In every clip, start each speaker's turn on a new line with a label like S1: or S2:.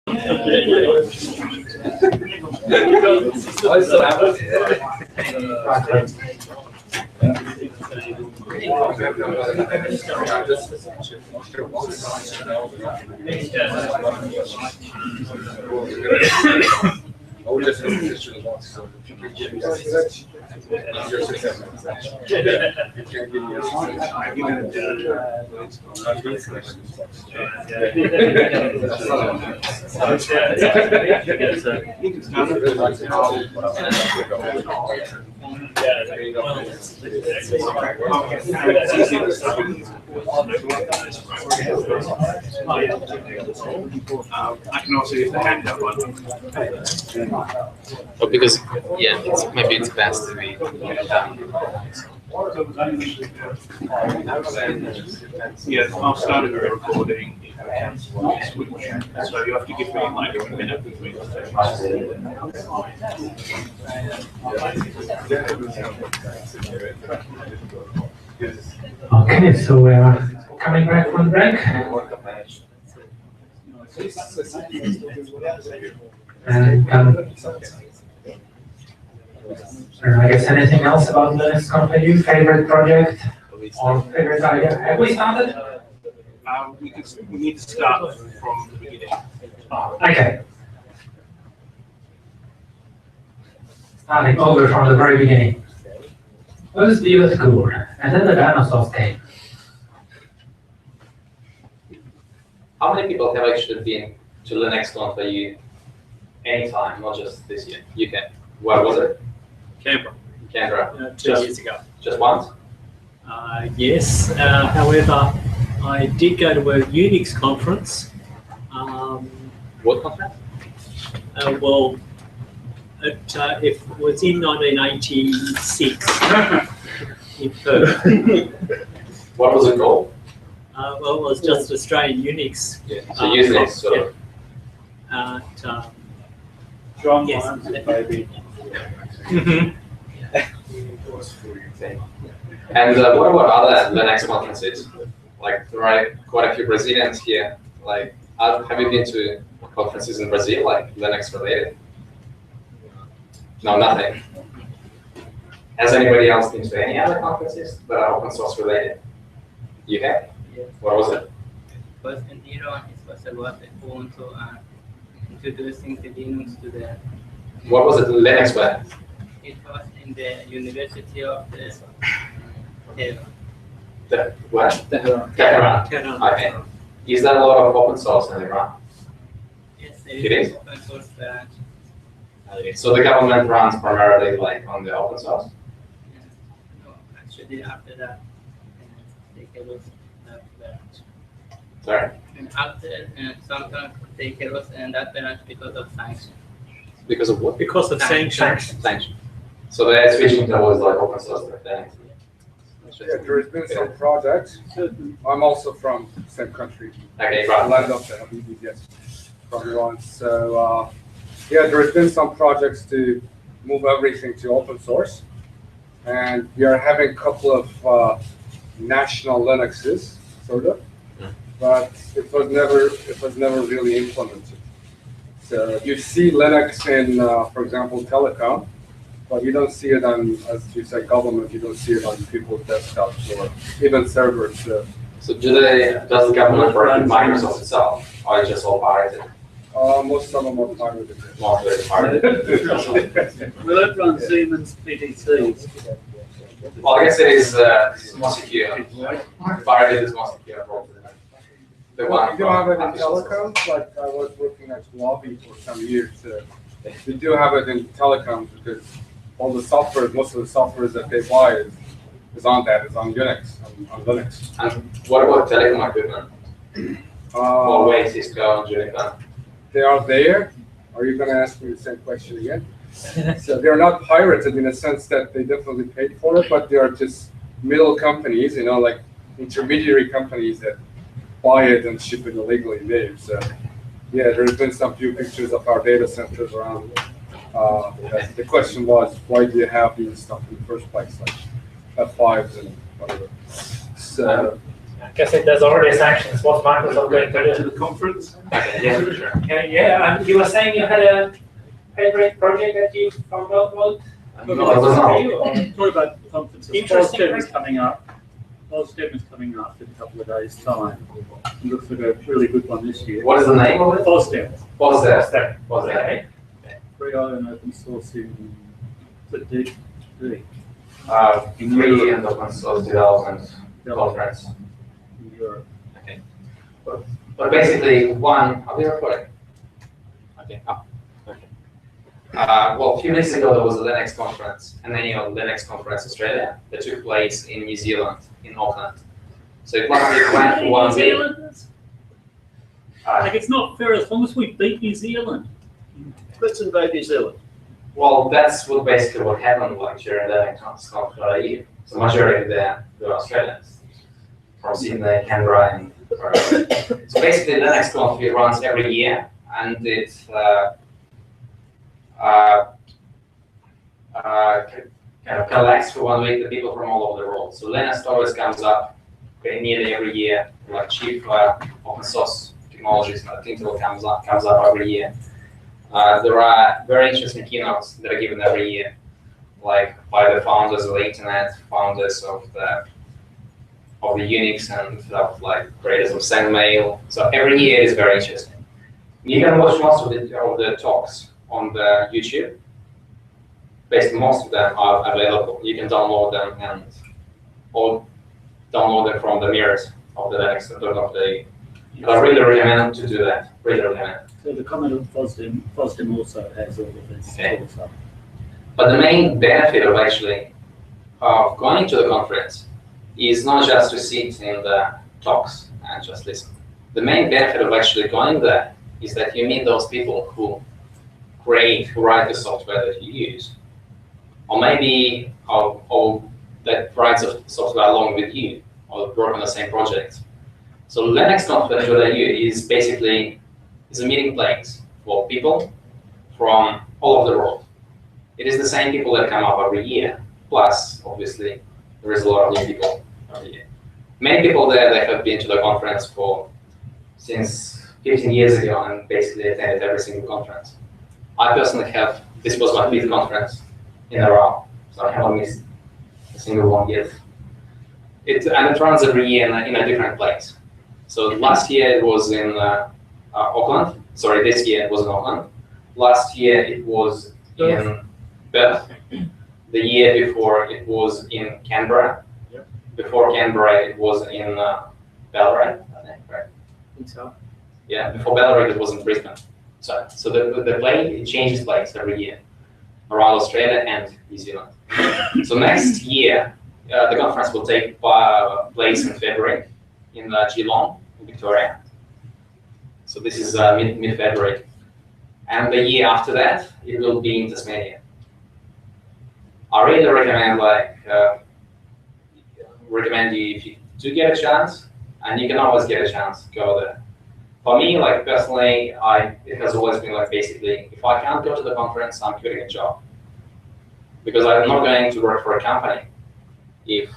S1: I can also use the handout one.
S2: Oh, because yeah, maybe it's best to be
S1: Yeah, I'll start a recording. Switch. So you have to give me like a minute between the
S3: Okay, so we are coming back from break. And I guess anything else about linux.conf.au, favorite project or favorite idea? Have we started?
S1: We need to start from the beginning.
S3: Okay. Starting over from the very beginning. First the US cool, and then the dinosaurs came.
S2: How many people have actually been to linux.conf.au anytime, not just this year? UK. Where was it?
S4: Canberra.
S2: Canberra.
S4: 2 years ago.
S2: Just once?
S4: Yes. However, I did go to a Unix conference.
S2: What conference?
S4: Well, it was in 1986 in Perth.
S2: What was it called?
S4: Well, it was just Australian Unix.
S2: Yeah. So Unix sort of.
S1: John,
S4: yes.
S1: Baby.
S2: And what about other Linux conferences? Like, there are quite a few Brazilians here. Like, have you been to conferences in Brazil, like Linux related? No, nothing. Has anybody else been to any other conferences that are open source related? You have?
S5: Yes.
S2: What was it?
S5: First in Iran, it was about also introducing the Linux to the.
S2: What was it? Linux where?
S5: It was in the University of the Tehran.
S2: The what?
S5: Tehran.
S2: Tehran. Okay. Is there a lot of open source in Iran?
S5: Yes,
S2: It is?
S5: open source branch.
S2: So the government runs primarily like on the open source?
S5: No, actually after that, they close that branch.
S2: Sorry?
S5: And after, sometimes they close that branch because of sanctions.
S2: Because of what?
S4: Because of sanctions.
S2: Sanctions. So they're switching towards like open source then.
S6: Yeah, there's been some projects. I'm also from the same country.
S2: Okay, right.
S6: Land of the Habibis, yes, from Iran. So yeah, there's been some projects to move everything to open source, and we are having a couple of national Linuxes, sort of, but it was never really implemented. So you see Linux in, for example, telecom, but you don't see it on, as you said, government. You don't see it on people's desktops or even servers.
S2: So does the government work with Microsoft itself, or is it just all pirated?
S6: Most of them are pirated.
S2: Most of it is pirated.
S7: Will it run Siemens PDCs?
S2: Well, I guess it is more secure. Pirated is more secure. The one
S6: We do have it in telecoms, like I was working at Lobby for some years. We do have it in telecoms because all the software, most of the software that they buy is on that, is on Unix, on Linux.
S2: And what about telecom equipment? Huawei, Cisco, Juniper.
S6: They are there. Are you going to ask me the same question again? So they're not pirated in a sense that they definitely paid for it, but they are just middle companies, you know, like intermediary companies that buy it and ship it illegally there. So yeah, there's been some few pictures of our data centers around. The question was, why do you have these stuff in the first place, like F5s and whatever? So
S3: guess if there's already sanctions, what's Microsoft going
S1: Back
S3: to
S1: to
S3: do?
S1: the conference.
S2: Okay, yeah, sure.
S3: Yeah, you were saying you had a favorite project that you found out about?
S2: No, it was not.
S7: Talk about the conferences.
S3: Interesting.
S7: FOSDEM is coming up. FOSDEM is coming up in a couple of days' time. It looks like a really good one this year.
S2: What is the name of it?
S7: FOSDEM,
S2: What's that?
S3: Step.
S2: What's that?
S7: free and open source in the D.
S2: Free and open source development conference.
S7: In Europe.
S2: Okay. But basically, are we recording? Okay. Oh, okay. Well, a few minutes ago there was a Linux conference, an annual Linux conference Australia that took place in New Zealand, in Auckland. So it went for 1
S7: New
S2: week.
S7: Zealanders? Like, it's not fair as long as we beat New Zealand. Let's invade New Zealand.
S2: Well, that's basically what happened like during the linux.conf.au. So majority of them were Australians from Sydney, Canberra, and so basically Linux.conf runs every year, and it kind of collects for 1 week the people from all over the world. So Linux always comes up nearly every year, like cheap open source technologies. I think it comes up every year. There are very interesting keynotes that are given every year, like by the founders of the internet, founders of the Unix, and like creators of SendMail. So every year is very interesting. You can watch most of the talks on the YouTube. Basically, most of them are available. You can download them or download them from the mirrors of the Linux. I really recommend to do that. Really recommend.
S7: So the comment of FOSDEM also has all of this stuff.
S2: But the main benefit of actually going to the conference is not just to sit in the talks and just listen. The main benefit of actually going there is that you meet those people who write the software that you use, or maybe or that writes the software along with you, or work on the same project. So linux.conf.au is basically a meeting place for people from all over the world. It is the same people that come up every year. Plus, obviously, there is a lot of new people every year. Many people there that have been to the conference since 15 years ago and basically attended every single conference. I personally this was my 5th conference in a row, so I haven't missed a single one yet. And it runs every year in a different place. So last year it was in Auckland. Sorry, this year it was in Auckland. Last year it was in Perth. The year before it was in Canberra.
S7: Yep.
S2: Before Canberra it was in Ballarat, I think, right?
S5: I think so.
S2: Yeah, before Ballarat it was in Brisbane. So it changes place every year around Australia and New Zealand. So next year the conference will take place in February in Geelong, in Victoria. So this is mid-February. And the year after that, it will be in Tasmania. I really recommend you, if you do get a chance, and you can always get a chance, go there. For me, like personally, it has always been like basically, if I can't go to the conference, I'm quitting a job. Because I'm not going to work for a company if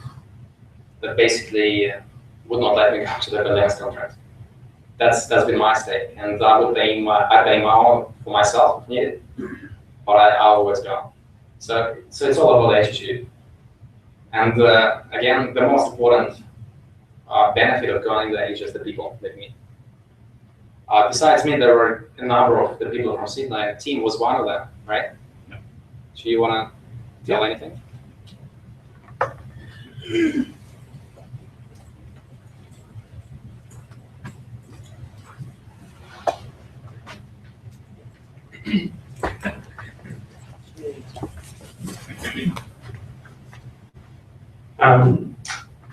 S2: that basically would not let me go to the Linux conference. That's been my stake, and I pay my own for myself if needed, but I always go. So it's all about attitude. And again, the most important benefit of going there is just the people that meet. Besides me, there were a number of the people from Sydney. The team was one of them, right?
S1: Yeah.
S2: Do you want to tell anything?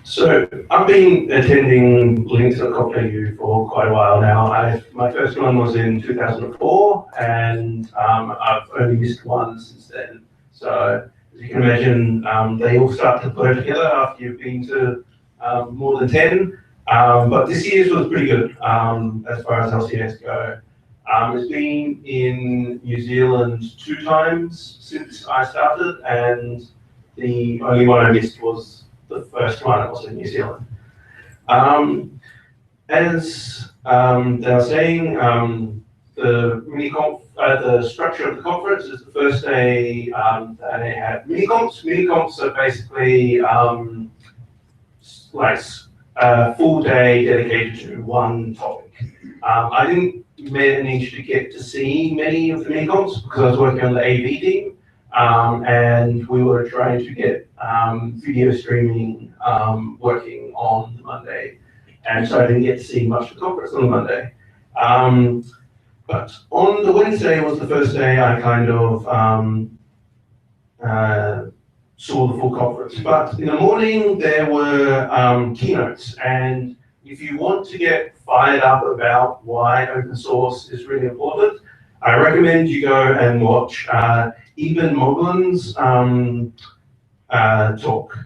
S8: So I've been attending linux.conf.au for quite a while now. My first one was in 2004, and I've only missed one since then. So as you can imagine, they all start to blur together after you've been to more than 10. But this year's was pretty good as far as LCS go. It's been in New Zealand 2 times since I started, and the only one I missed was the first one. It was in New Zealand. As they were saying, the structure of the conference is the first day they had mini-comps. Mini-comps are basically like a full day dedicated to one topic. I didn't manage to get to see many of the mini-comps because I was working on the AV team, and we were trying to get video streaming working on the Monday, and so I didn't get to see much of the conference on the Monday. But on the Wednesday was the first day I kind of saw the full conference. But in the morning there were keynotes, and if you want to get fired up about why open source is really important, I recommend you go and watch Eben Moglen's talk.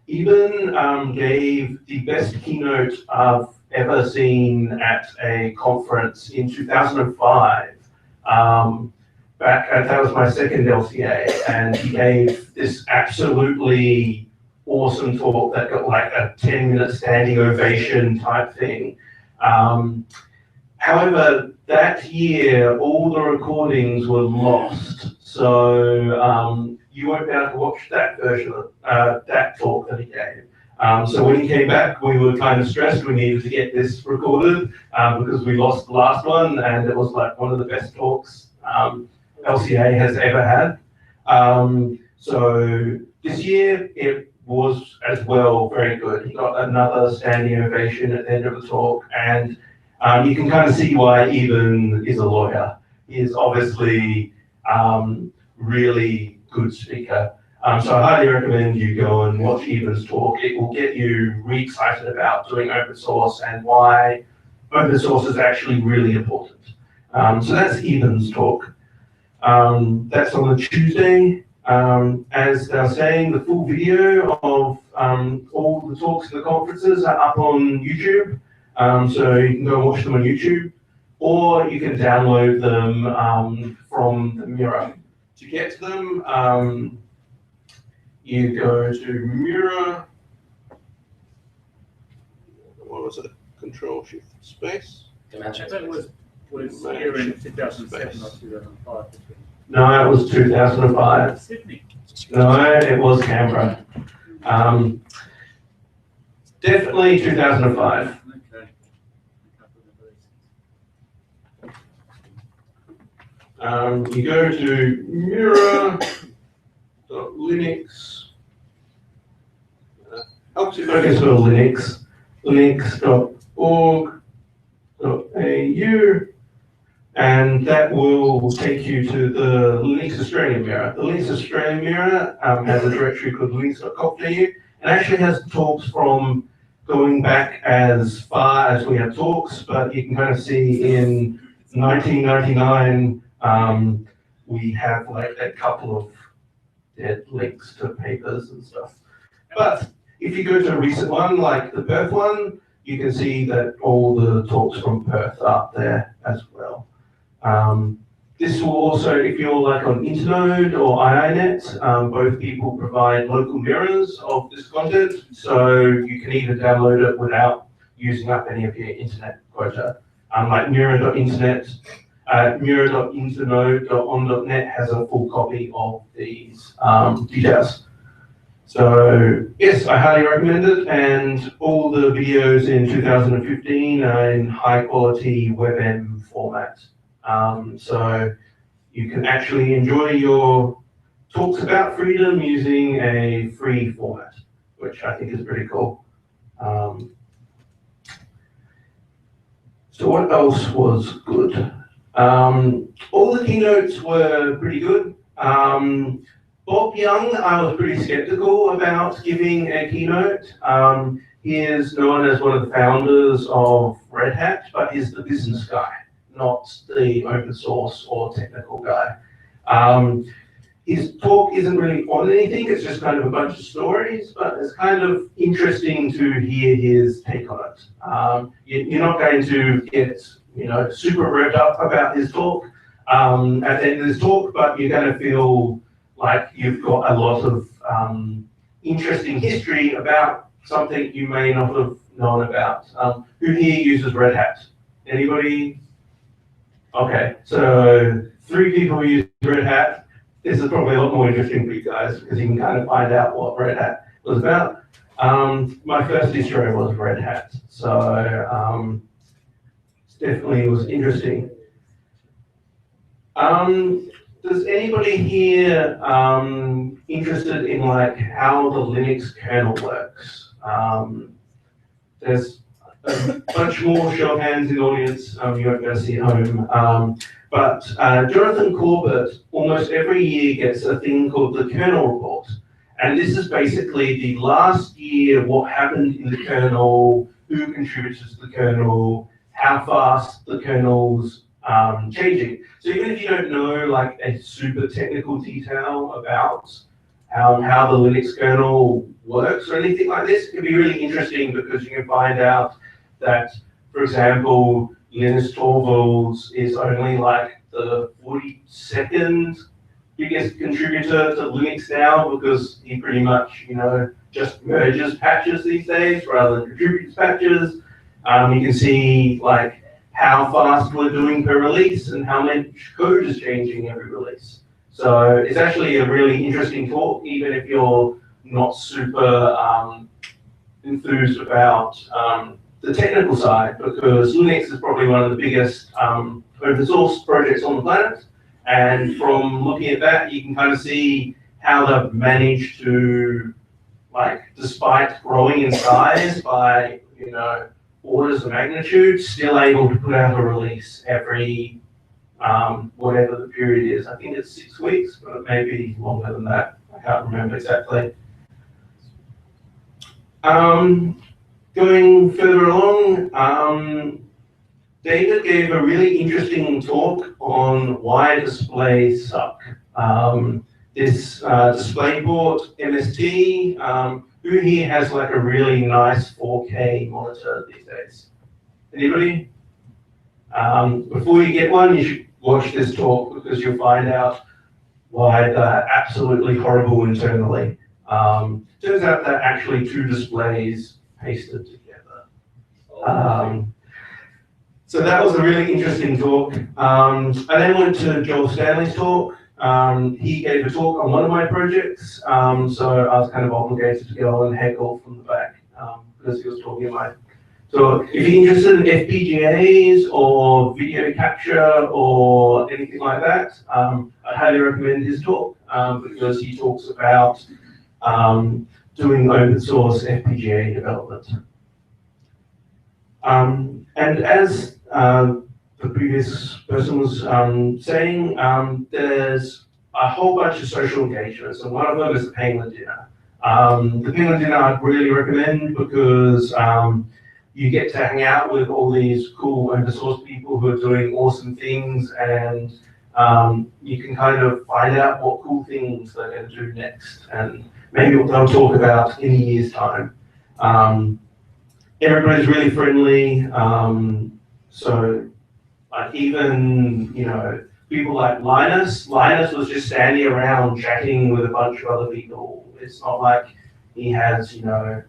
S8: Eben gave the best keynote I've ever seen at a conference in 2005. That was my second LCA, and he gave this absolutely awesome talk that got like a 10-minute standing ovation type thing. However, that year, all the recordings were lost, so you won't be able to watch that version of that talk that he gave. So when he came back, we were kind of stressed. We needed to get this recorded because we lost the last one, and it was like one of the best talks LCA has ever had. So this year, it was as well very good. He got another standing ovation at the end of the talk, and you can kind of see why Eben is a lawyer. He is obviously really good speaker. So I highly recommend you go and watch Eben's talk. It will get you re-excited about doing open source and why open source is actually really important. So that's Eben's talk. That's on the Tuesday. As they're saying, the full video of all the talks in the conferences are up on YouTube. So you can go and watch them on YouTube, or you can download them from the Miro. To get to them, you go to Miro. What was it? Control Shift Space.
S2: Dimensions.
S7: That was here in 2007 or 2005.
S8: No, it was 2005.
S7: Sydney.
S8: No, it was Canberra. Definitely 2005.
S7: Okay.
S8: You go to Mira.linux. Helps you focus on Linux. linux.org.au. And that will take you to the Linux Australian Mirror. The Linux Australian Mirror has a directory called linux.conf.au, and actually has talks from going back as far as we have talks, but you can kind of see in 1999, we have like a couple of dead links to papers and stuff. But if you go to a recent one, like the Perth one, you can see that all the talks from Perth are up there as well. This will also, if you're like on Internode or IINet, both people provide local mirrors of this content, so you can even download it without using up any of your internet quota. Like Miro.internet, Miro.internode.on.net has a full copy of these details. So yes, I highly recommend it, and all the videos in 2015 are in high quality WebM format. So you can actually enjoy your talks about freedom using a free format, which I think is pretty cool. So what else was good? All the keynotes were pretty good. Bob Young, I was pretty skeptical about giving a keynote. He is known as one of the founders of Red Hat, but he's the business guy, not the open source or technical guy. His talk isn't really on anything, it's just kind of a bunch of stories, but it's kind of interesting to hear his take on it. You're not going to get super revved up about his talk at the end of his talk, but you're going to feel like you've got a lot of interesting history about something you may not have known about. Who here uses Red Hat? Anybody? Okay, so 3 people use Red Hat. This is probably a lot more interesting for you guys because you can kind of find out what Red Hat was about. My first distro was Red Hat, so definitely was interesting. Does anybody here interested in like how the Linux kernel works? There's a bunch more show of hands in the audience. You won't be able to see at home. But Jonathan Corbett almost every year gets a thing called the kernel report. And this is basically the last year, what happened in the kernel, who contributed to the kernel, how fast the kernel's changing. So even if you don't know like a super technical detail about how the Linux kernel works or anything like this, it can be really interesting because you can find out that, for example, Linus Torvalds is only like the 42nd biggest contributor to Linux now because he pretty much, you know, just merges patches these days rather than contributes patches. You can see like how fast we're doing per release and how much code is changing every release. So it's actually a really interesting talk, even if you're not super enthused about the technical side, because Linux is probably one of the biggest open source projects on the planet. And from looking at that, you can kind of see how they've managed to, like, despite growing in size by, you know, orders of magnitude, still able to put out a release every whatever the period is. I think it's 6 weeks, but it may be longer than that. I can't remember exactly. Going further along, David gave a really interesting talk on why displays suck. This DisplayPort MST, who here has like a really nice 4K monitor these days? Anybody? Before you get one, you should watch this talk because you'll find out why they're absolutely horrible internally. Turns out they're actually 2 displays pasted together. So that was a really interesting talk. I then went to Joel Stanley's talk. He gave a talk on one of my projects, so I was kind of obligated to go and heckle from the back because he was talking about. So if you're interested in FPGAs or video capture or anything like that, I highly recommend his talk because he talks about doing open source FPGA development. And as the previous person was saying, there's a whole bunch of social engagements, and one of them is the Penguin Dinner. The Penguin Dinner I'd really recommend because you get to hang out with all these cool open source people who are doing awesome things, and you can kind of find out what cool things they're going to do next, and maybe what they'll talk about in a year's time. Everybody's really friendly, so even, you know, people like Linus was just standing around chatting with a bunch of other people. It's not like he has, you know,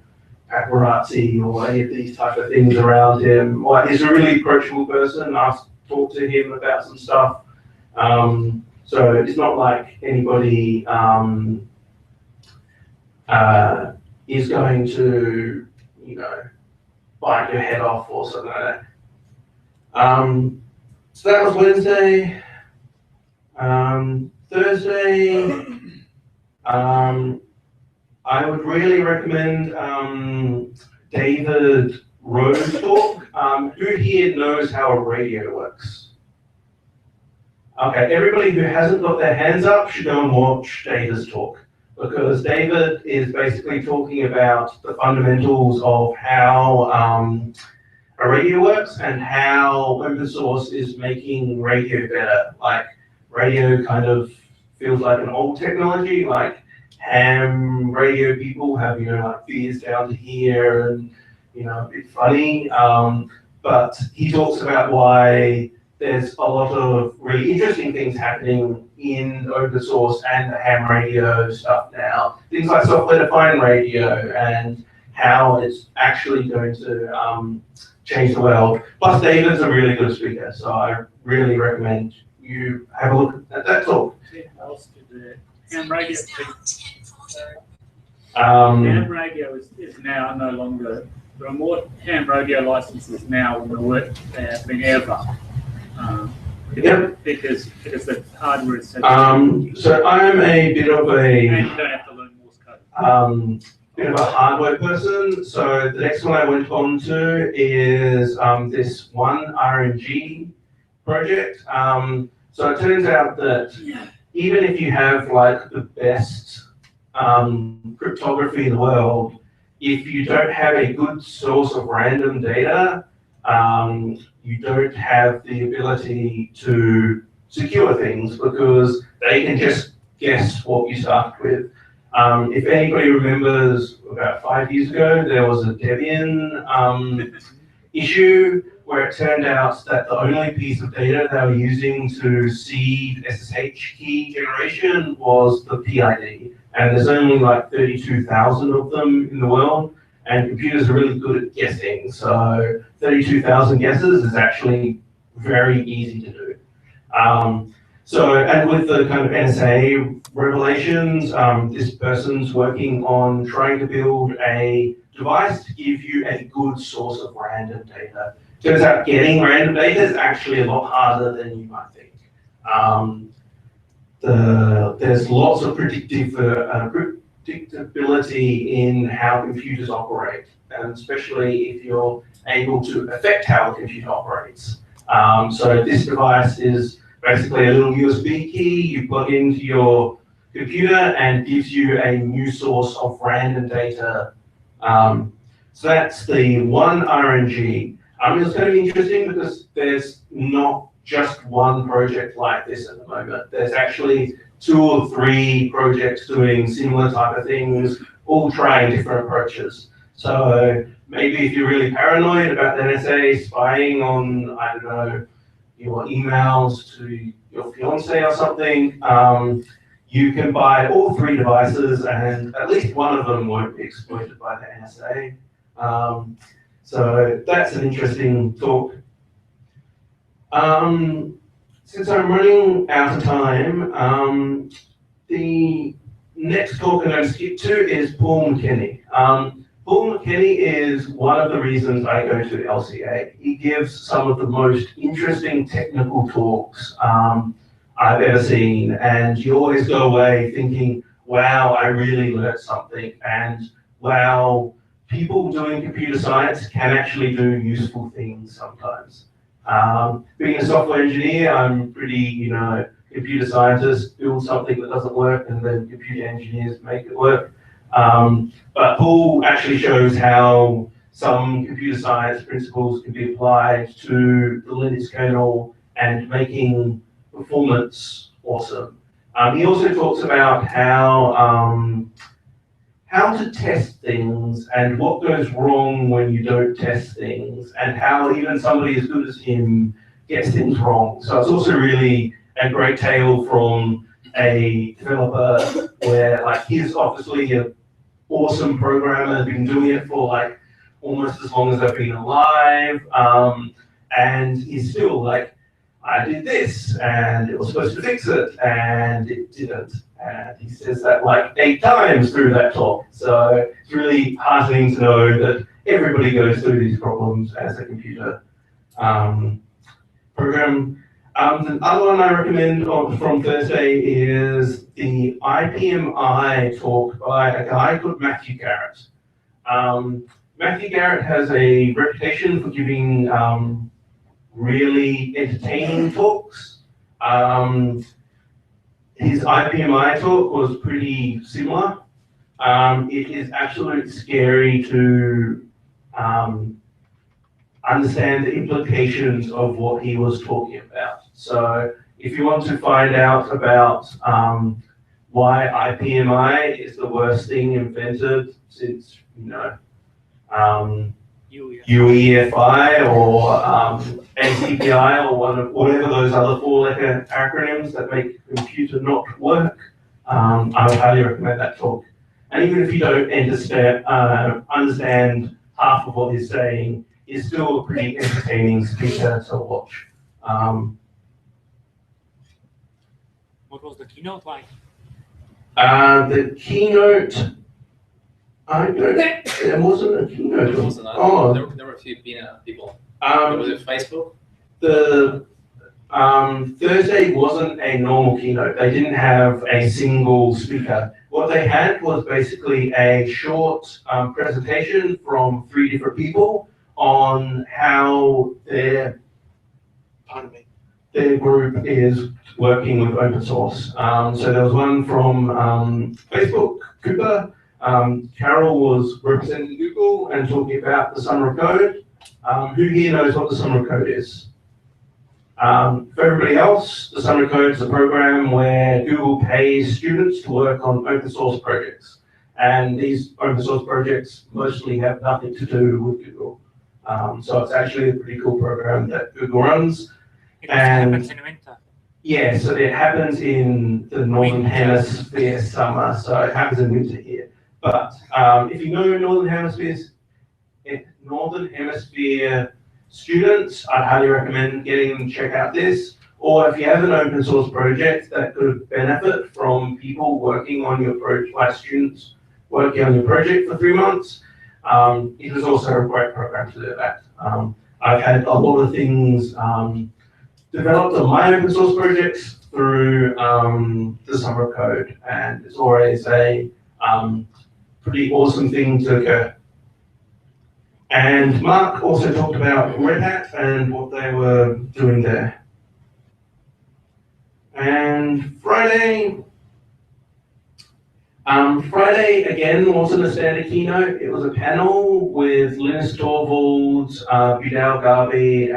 S8: paparazzi or any of these type of things around him. Well, he's a really approachable person. I've talked to him about some stuff. So it's not like anybody is going to, you know, bite your head off or something like that. So that was Wednesday. Thursday, I would really recommend David Rowe's talk. Who here knows how a radio works? Okay, everybody who hasn't got their hands up should go and watch David's talk, because David is basically talking about the fundamentals of how a radio works and how open source is making radio better. Like, radio kind of feels like an old technology, like ham radio people have, you know, like fears down to here and, you know, a bit funny. But he talks about why there's a lot of really interesting things happening in open source and the ham radio stuff now. Things like software-defined radio and how it's actually going to change the world. Plus, David's a really good speaker, so I really recommend you have a look at that talk.
S7: Ham radio,
S8: Um,
S7: ham radio is now no longer, there are more ham radio licenses now than there have been ever.
S8: Yep.
S7: Because the hardware is so
S8: so I'm a bit of
S7: and you
S8: a
S7: don't have to learn Morse code.
S8: bit of a hardware person. So the next one I went on to is this one RNG project. So it turns out that even if you have like the best cryptography in the world, if you don't have a good source of random data, you don't have the ability to secure things because they can just guess what you start with. If anybody remembers, about 5 years ago, there was a Debian issue where it turned out that the only piece of data they were using to seed SSH key generation was the PID. And there's only like 32,000 of them in the world, and computers are really good at guessing. So 32,000 guesses is actually very easy to do. And with the kind of NSA revelations, this person's working on trying to build a device to give you a good source of random data. Turns out getting random data is actually a lot harder than you might think. There's lots of predictability in how computers operate, and especially if you're able to affect how a computer operates. So this device is basically a little USB key you plug into your computer and gives you a new source of random data. So that's the one RNG. It's going to be interesting because there's not just one project like this at the moment. There's actually 2 or 3 projects doing similar type of things, all trying different approaches. So maybe if you're really paranoid about the NSA spying on, I don't know, your emails to your fiance or something, you can buy all 3 devices and at least one of them won't be exploited by the NSA. So that's an interesting talk. Since I'm running out of time, the next talk I'm going to skip to is Paul McKinney. Paul McKinney is one of the reasons I go to LCA. He gives some of the most interesting technical talks I've ever seen, and you always go away thinking, wow, I really learned something, and wow, people doing computer science can actually do useful things sometimes. Being a software engineer, I'm pretty, computer scientists build something that doesn't work and then computer engineers make it work. But Paul actually shows how some computer science principles can be applied to the Linux kernel and making performance awesome. He also talks about how to test things and what goes wrong when you don't test things, and how even somebody as good as him gets things wrong. So it's also really a great tale from a developer where like he's obviously an awesome programmer, been doing it for like almost as long as I've been alive, and he's still like, I did this and it was supposed to fix it and it didn't. And he says that like 8 times through that talk. So it's really heartening to know that everybody goes through these problems as a computer program. The other one I recommend from Thursday is the IPMI talk by a guy called Matthew Garrett. Matthew Garrett has a reputation for giving really entertaining talks. His IPMI talk was pretty similar. It is absolutely scary to understand the implications of what he was talking about. So if you want to find out about why IPMI is the worst thing invented since, UEFI or ACPI or whatever those other 4-letter acronyms that make computer not work, I would highly recommend that talk. And even if you don't understand half of what he's saying, he's still a pretty entertaining speaker to watch.
S9: What was the keynote like?
S8: The keynote, I don't, there wasn't a keynote.
S2: There wasn't.
S8: Oh,
S2: There were a few people. Was it Facebook?
S8: The Thursday wasn't a normal keynote. They didn't have a single speaker. What they had was basically a short presentation from 3 different people on how their group is working with open source. So there was one from Facebook, Cooper. Carol was representing Google and talking about the Summer of Code. Who here knows what the Summer of Code is? For everybody else, the Summer of Code is a program where Google pays students to work on open source projects. And these open source projects mostly have nothing to do with Google. So it's actually a pretty cool program that Google runs.
S9: It happens in winter.
S8: Yeah, so it happens in the Northern Hemisphere summer, so it happens in winter here. But if you know Northern Hemisphere students, I'd highly recommend getting them to check out this. Or if you have an open source project that could benefit from people working on your project, like students working on your project for 3 months, it is also a great program to do that. I've had a lot of things developed on my open source projects through the Summer of Code, and it's always a pretty awesome thing to occur. And Mark also talked about Red Hat and what they were doing there. And Friday again wasn't a standard keynote. It was a panel with Linus Torvalds, Vidal Garvey,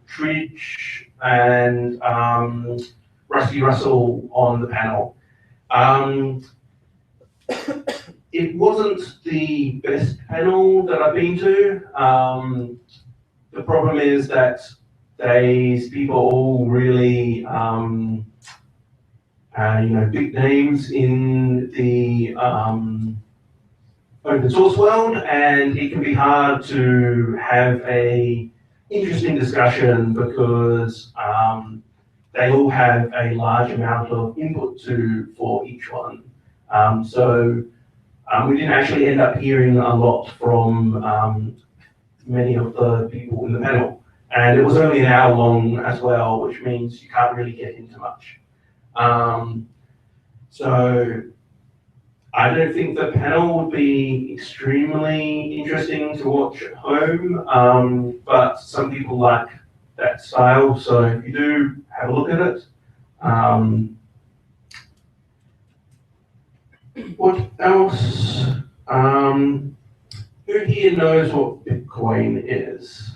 S8: Tridge, and Rusty Russell on the panel. It wasn't the best panel that I've been to. The problem is that these people are all really, big names in the open source world, and it can be hard to have a interesting discussion because they all have a large amount of input for each one. We didn't actually end up hearing a lot from many of the people in the panel. And it was only an hour long as well, which means you can't really get into much. So I don't think the panel would be extremely interesting to watch at home, but some people like that style. So if you do, have a look at it. What else? Who here knows what Bitcoin is?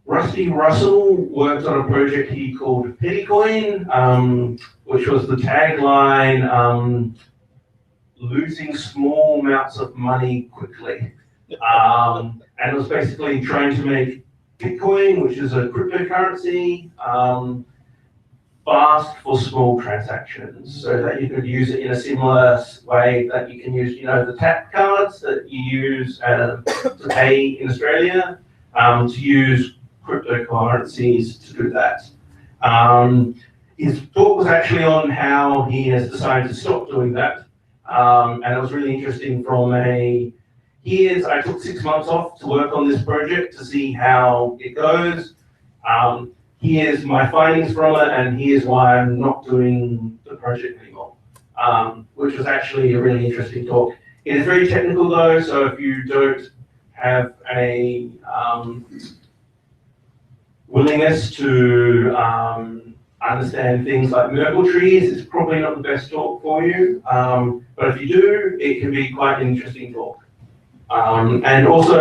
S8: Rusty Russell worked on a project he called Pettycoin, which was the tagline, losing small amounts of money quickly. And it was basically trying to make Bitcoin, which is a cryptocurrency, fast for small transactions, so that you could use it in a similar way that you can use, the tap cards that you use to pay in Australia, to use cryptocurrencies to do that. His talk was actually on how he has decided to stop doing that, and it was really interesting from I took 6 months off to work on this project to see how it goes. Here's my findings from it, and here's why I'm not doing the project anymore, which was actually a really interesting talk. It is very technical though, so if you don't have a willingness to understand things like Merkle trees, it's probably not the best talk for you. But if you do, it can be quite an interesting talk. And also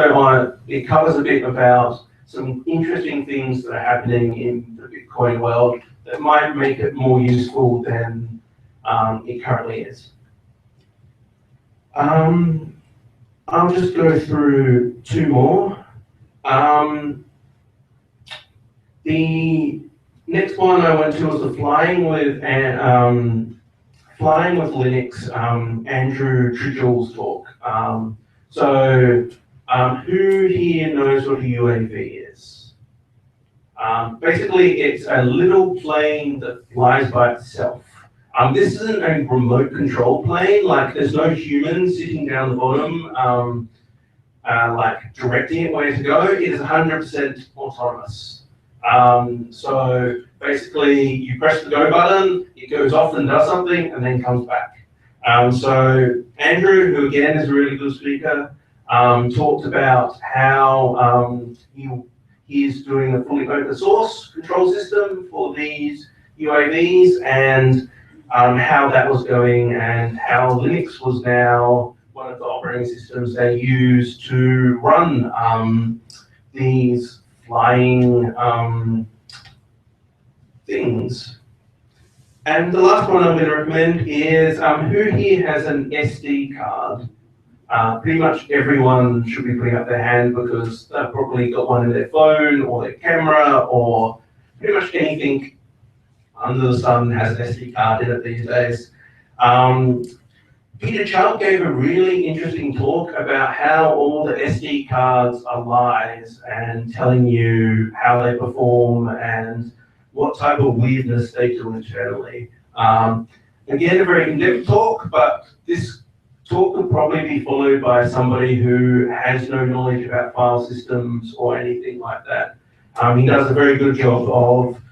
S8: it covers a bit about some interesting things that are happening in the Bitcoin world that might make it more useful than it currently is. I'll just go through 2 more. The next one I went to was the Flying with Flying with Linux, Andrew Tridgell's talk. So who here knows what a UAV is? Basically, it's a little plane that flies by itself. This isn't a remote control plane, like there's no human sitting down the bottom, like directing it where to go. It is 100% autonomous. So basically, you press the go button, it goes off and does something, and then comes back. So Andrew, who again is a really good speaker, talked about how he is doing a fully open source control system for these UAVs, and how that was going, and how Linux was now one of the operating systems they use to run these flying things. And the last one I'm going to recommend is who here has an SD card? Pretty much everyone should be putting up their hand because they've probably got one in their phone or their camera, or pretty much anything under the sun has an SD card in it these days. Peter Chubb gave a really interesting talk about how all the SD cards are lies and telling you how they perform and what type of weirdness they do internally. Again, a very in-depth talk, but this talk could probably be followed by somebody who has no knowledge about file systems or anything like that. He does a very good job of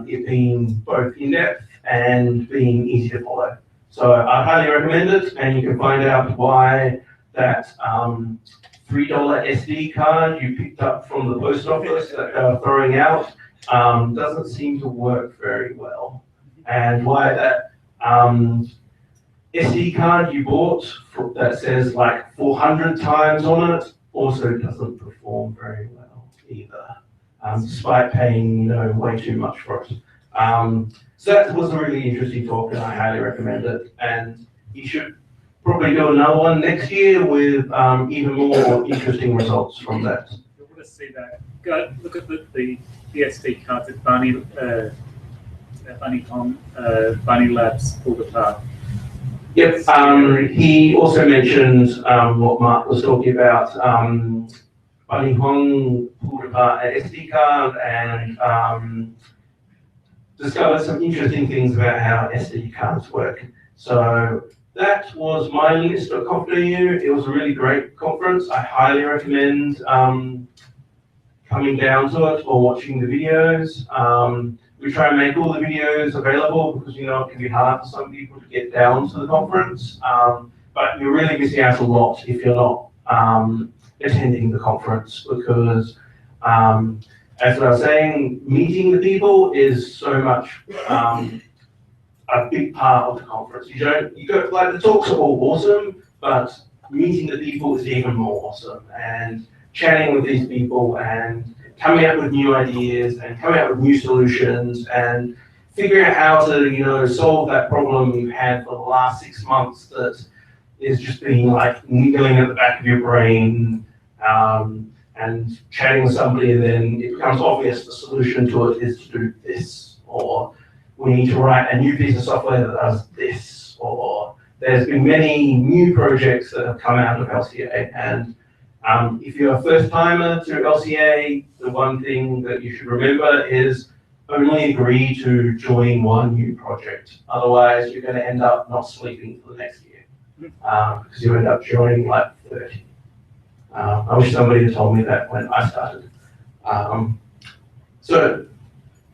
S8: it being both in-depth and being easy to follow. So I highly recommend it, and you can find out why that $3 SD card you picked up from the post office that they were throwing out doesn't seem to work very well, and why that SD card you bought that says like 400 times on it also doesn't perform very well either, despite paying way too much for it. So that was a really interesting talk, and I highly recommend it. And you should probably do another one next year with even more interesting results from that.
S7: If you want to see that, go look at the SD cards at Bunny Labs pulled apart.
S8: Yep. He also mentioned what Mark was talking about. Bunny Hong pulled apart an SD card and discovered some interesting things about how SD cards work. So that was my linux.conf.au. It was a really great conference. I highly recommend coming down to it or watching the videos. We try and make all the videos available because it can be hard for some people to get down to the conference. But you're really missing out a lot if you're not attending the conference, because as I was saying, meeting the people is so much a big part of the conference. Like the talks are all awesome, but meeting the people is even more awesome. And chatting with these people and coming up with new ideas and coming up with new solutions and figuring out how to, solve that problem you've had for the last 6 months that is just being like niggling at the back of your brain, and chatting with somebody, and then it becomes obvious the solution to it is to do this, or we need to write a new piece of software that does this, or there's been many new projects that have come out of LCA. And if you're a first timer to LCA, the one thing that you should remember is only agree to join one new project. Otherwise, you're going to end up not sleeping for the next year, because you end up joining like 30. I wish somebody had told me that when I started. So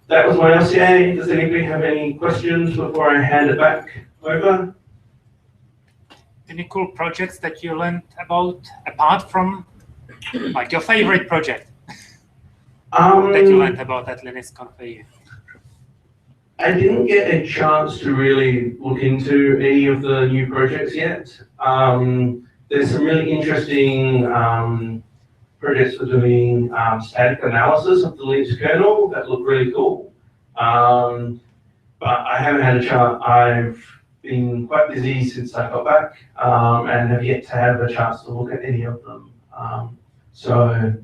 S8: that was my LCA. Does anybody have any questions before I hand it back over?
S9: Any cool projects that you learned about, apart from like your favorite project that you learned about at linux.conf.au?
S8: I didn't get a chance to really look into any of the new projects yet. There's some really interesting projects for doing static analysis of the Linux kernel that look really cool. But I haven't had a chance. I've been quite busy since I got back, and have yet to have a chance to look at any of them. So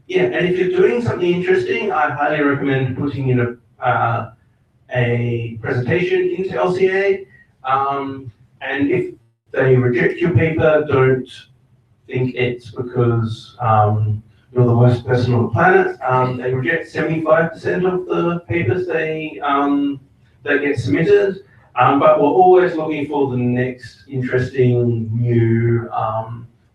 S8: yeah, and if you're doing something interesting, I highly recommend putting in a presentation into LCA. And if they reject your paper, don't think it's because you're the worst person on the planet. They reject 75% of the papers that get submitted, but we're always looking for the next interesting new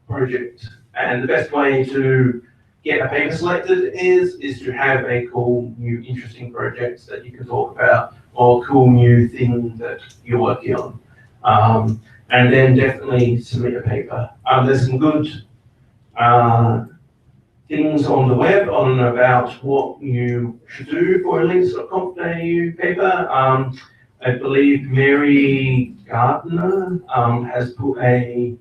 S8: project. And the best way to get a paper selected is to have a cool new interesting project that you can talk about, or cool new thing that you're working on. And then definitely submit a paper. There's some good things on the web about what you should do for a linux.conf.au paper. I believe Mary Gardner has put a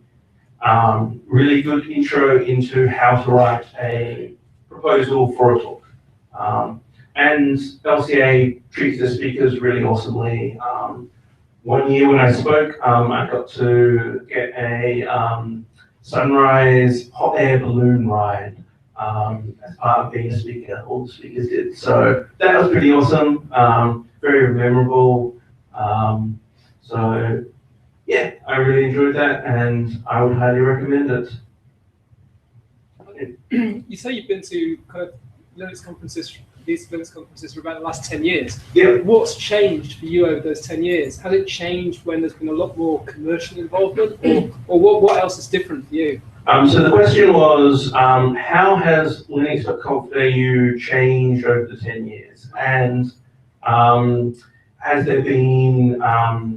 S8: really good intro into how to write a proposal for a talk. And LCA treats the speakers really awesomely. One year when I spoke, I got to get a sunrise hot air balloon ride as part of being a speaker. All the speakers did. So that was pretty awesome, very memorable. So yeah, I really enjoyed that, and I would highly recommend it.
S10: You say you've been to kind of Linux conferences, these Linux conferences for about the last 10 years.
S8: Yeah.
S10: What's changed for you over those 10 years? Has it changed when there's been a lot more commercial involvement, or what else is different for you?
S8: So the question was, how has linux.conf.au changed over the 10 years? And has there been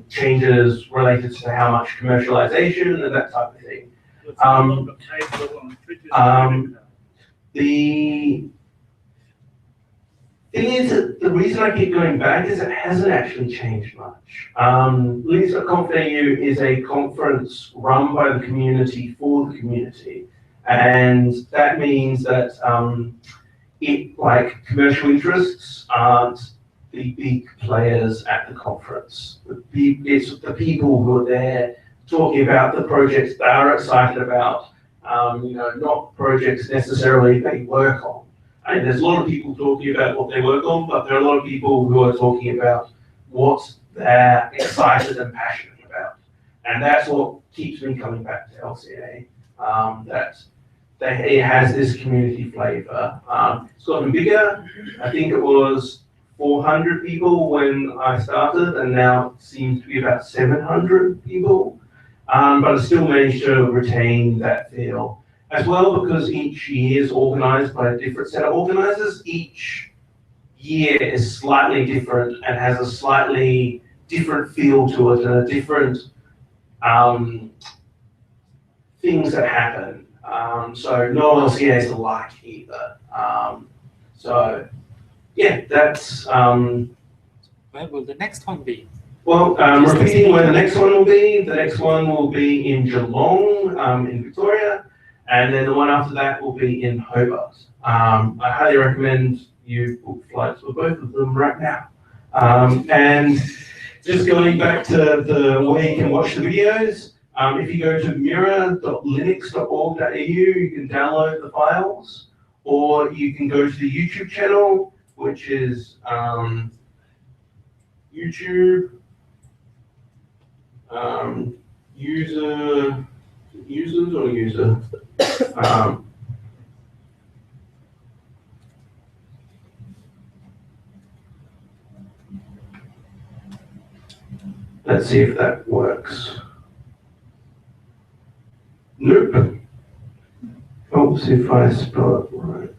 S8: changes related to how much commercialization and that type of thing? The thing is that the reason I keep going back is it hasn't actually changed much. Linux.conf.au is a conference run by the community for the community. And that means that commercial interests aren't the big players at the conference. It's the people who are there talking about the projects they are excited about, not projects necessarily they work on. I mean, there's a lot of people talking about what they work on, but there are a lot of people who are talking about what they're excited and passionate about. And that's what keeps me coming back to LCA, that it has this community flavor. It's gotten bigger. I think it was 400 people when I started, and now it seems to be about 700 people. But I still managed to retain that feel. As well, because each year is organized by a different set of organizers. Each year is slightly different and has a slightly different feel to it and a different things that happen. So no LCA is alike either. So yeah, that's...
S9: Where will the next one be?
S8: Well, repeating where the next one will be. The next one will be in Geelong, in Victoria. And then the one after that will be in Hobart. I highly recommend you book flights for both of them right now. And just going back to the way you can watch the videos, if you go to mirror.linux.org.au, you can download the files, or you can go to the YouTube channel, which is YouTube users or user. Let's see if that works. Nope. Oh, see if I spell it right.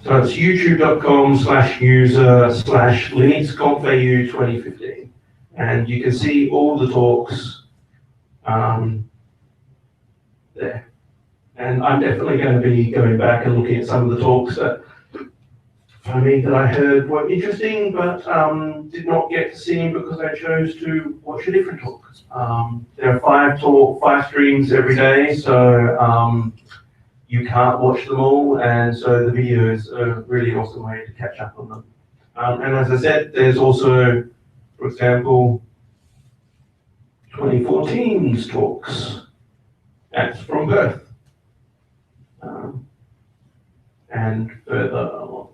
S8: So it's youtube.com/user/linux.conf.au 2015. And you can see all the talks there. And I'm definitely going to be going back and looking at some of the talks that, for me, that I heard were interesting, but did not get to see because I chose to watch a different talk. There are 5 streams every day, so you can't watch them all, and so the video is a really awesome way to catch up on them. And as I said, there's also, for example, 2014's talks. That's from Perth. And further along.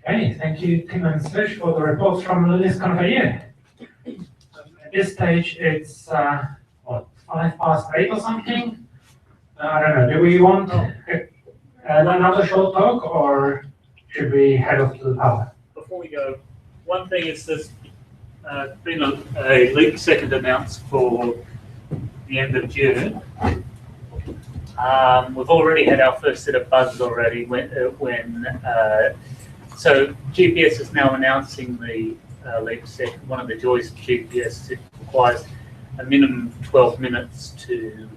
S3: Okay, thank you, Tim and Slish, for the reports from linux.conf.au. At this stage, it's what, 8:05 or something? I don't know. Do we want another short talk, or should we head off to the power?
S7: Before we go, one thing is there's been a leap second announced for the end of June. We've already had our first set of bugs already so GPS is now announcing the leap second. One of the joys of GPS, it requires a minimum of 12 minutes to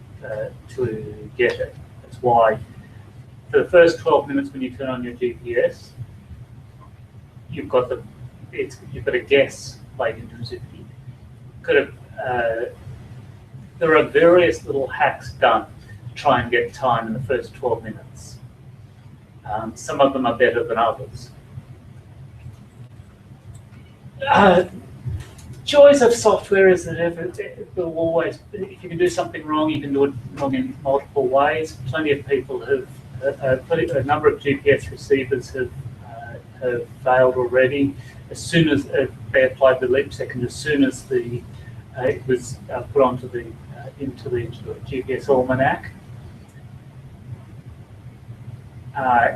S7: get it. That's why for the first 12 minutes when you turn on your GPS, you've got a guess plate intensity. There are various little hacks done to try and get time in the first 12 minutes. Some of them are better than others. Joys of software is that it will always, if you can do something wrong, you can do it wrong in multiple ways. Plenty of people have, a number of GPS receivers have failed already. As soon as they applied the leap second, as soon as it was put onto into the GPS almanac.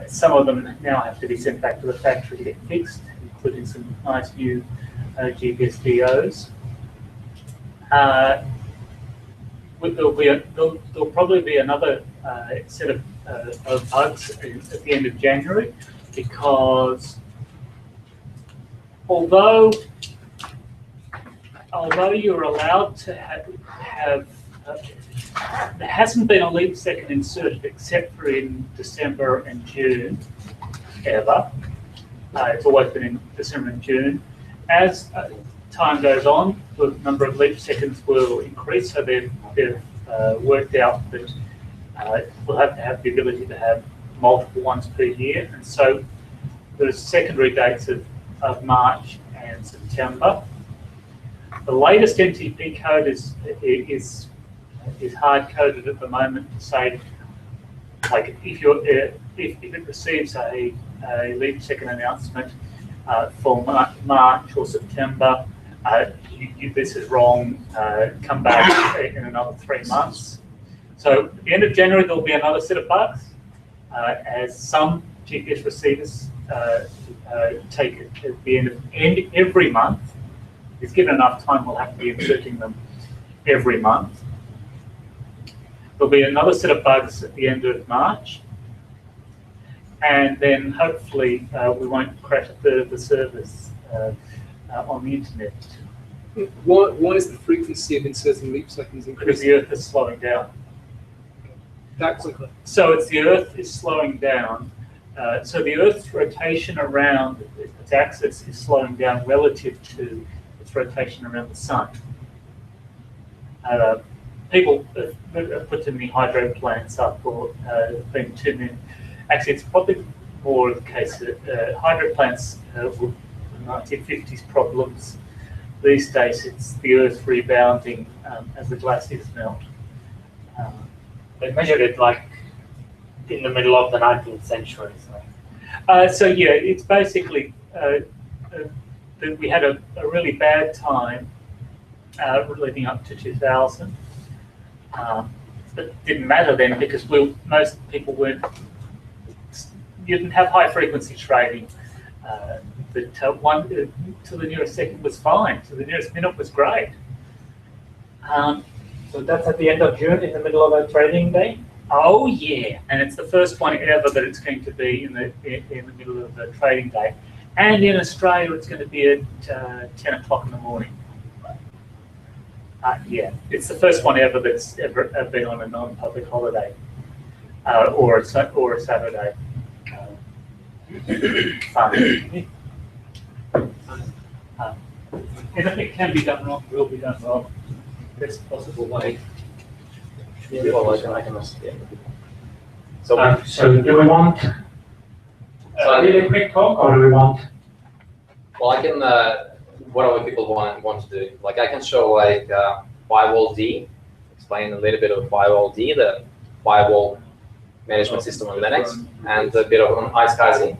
S7: Some of them now have to be sent back to the factory to get fixed, including some nice new GPS DOs. There'll probably be another set of bugs at the end of January, because although you're allowed to have there hasn't been a leap second inserted except for in December and June ever. It's always been in December and June. As time goes on, the number of leap seconds will increase, so they've worked out that we'll have to have the ability to have multiple ones per year, and so there's secondary dates of March and September. The latest NTP code is hard coded at the moment to say, like, if it receives a leap second announcement for March or September, this is wrong, come back in another 3 months. So at the end of January, there'll be another set of bugs, as some GPS receivers take it at the end of every month. If given enough time, we'll have to be inserting them every month. There'll be another set of bugs at the end of March, and then hopefully we won't crash a third of the service on the internet.
S10: Why is the frequency of inserting leap seconds increasing?
S7: Because the Earth is slowing down.
S10: That quickly.
S7: So it's the Earth is slowing down. So the Earth's rotation around its axis is slowing down relative to its rotation around the Sun. People have put too many hydro plants up, or been too many. Actually, it's probably more the case that hydro plants were the 1950s problems. These days, it's the Earth rebounding as the glaciers melt.
S11: They measured it like in the middle of the 19th century.
S7: So yeah, it's basically that we had a really bad time leading up to 2000. But it didn't matter then, because most people weren't. You didn't have high frequency trading. But one to the nearest second was fine. To the nearest minute was great.
S11: So that's at the end of June, in the middle of a trading day?
S7: Oh yeah, and it's the first one ever that it's going to be in the middle of a trading day. And in Australia, it's going to be at 10 o'clock in the morning. Yeah, it's the first one ever that's ever been on a non-public holiday or a Saturday. Anything can be done wrong will be done wrong. Best possible way.
S11: Yeah, well, I can understand.
S3: So do we want a really quick talk, or do we want?
S2: Well, I can. What other people want to do? Like, I can show like firewall D, explain a little bit of firewall D, the firewall management system on Linux, and a bit of on iSCSI.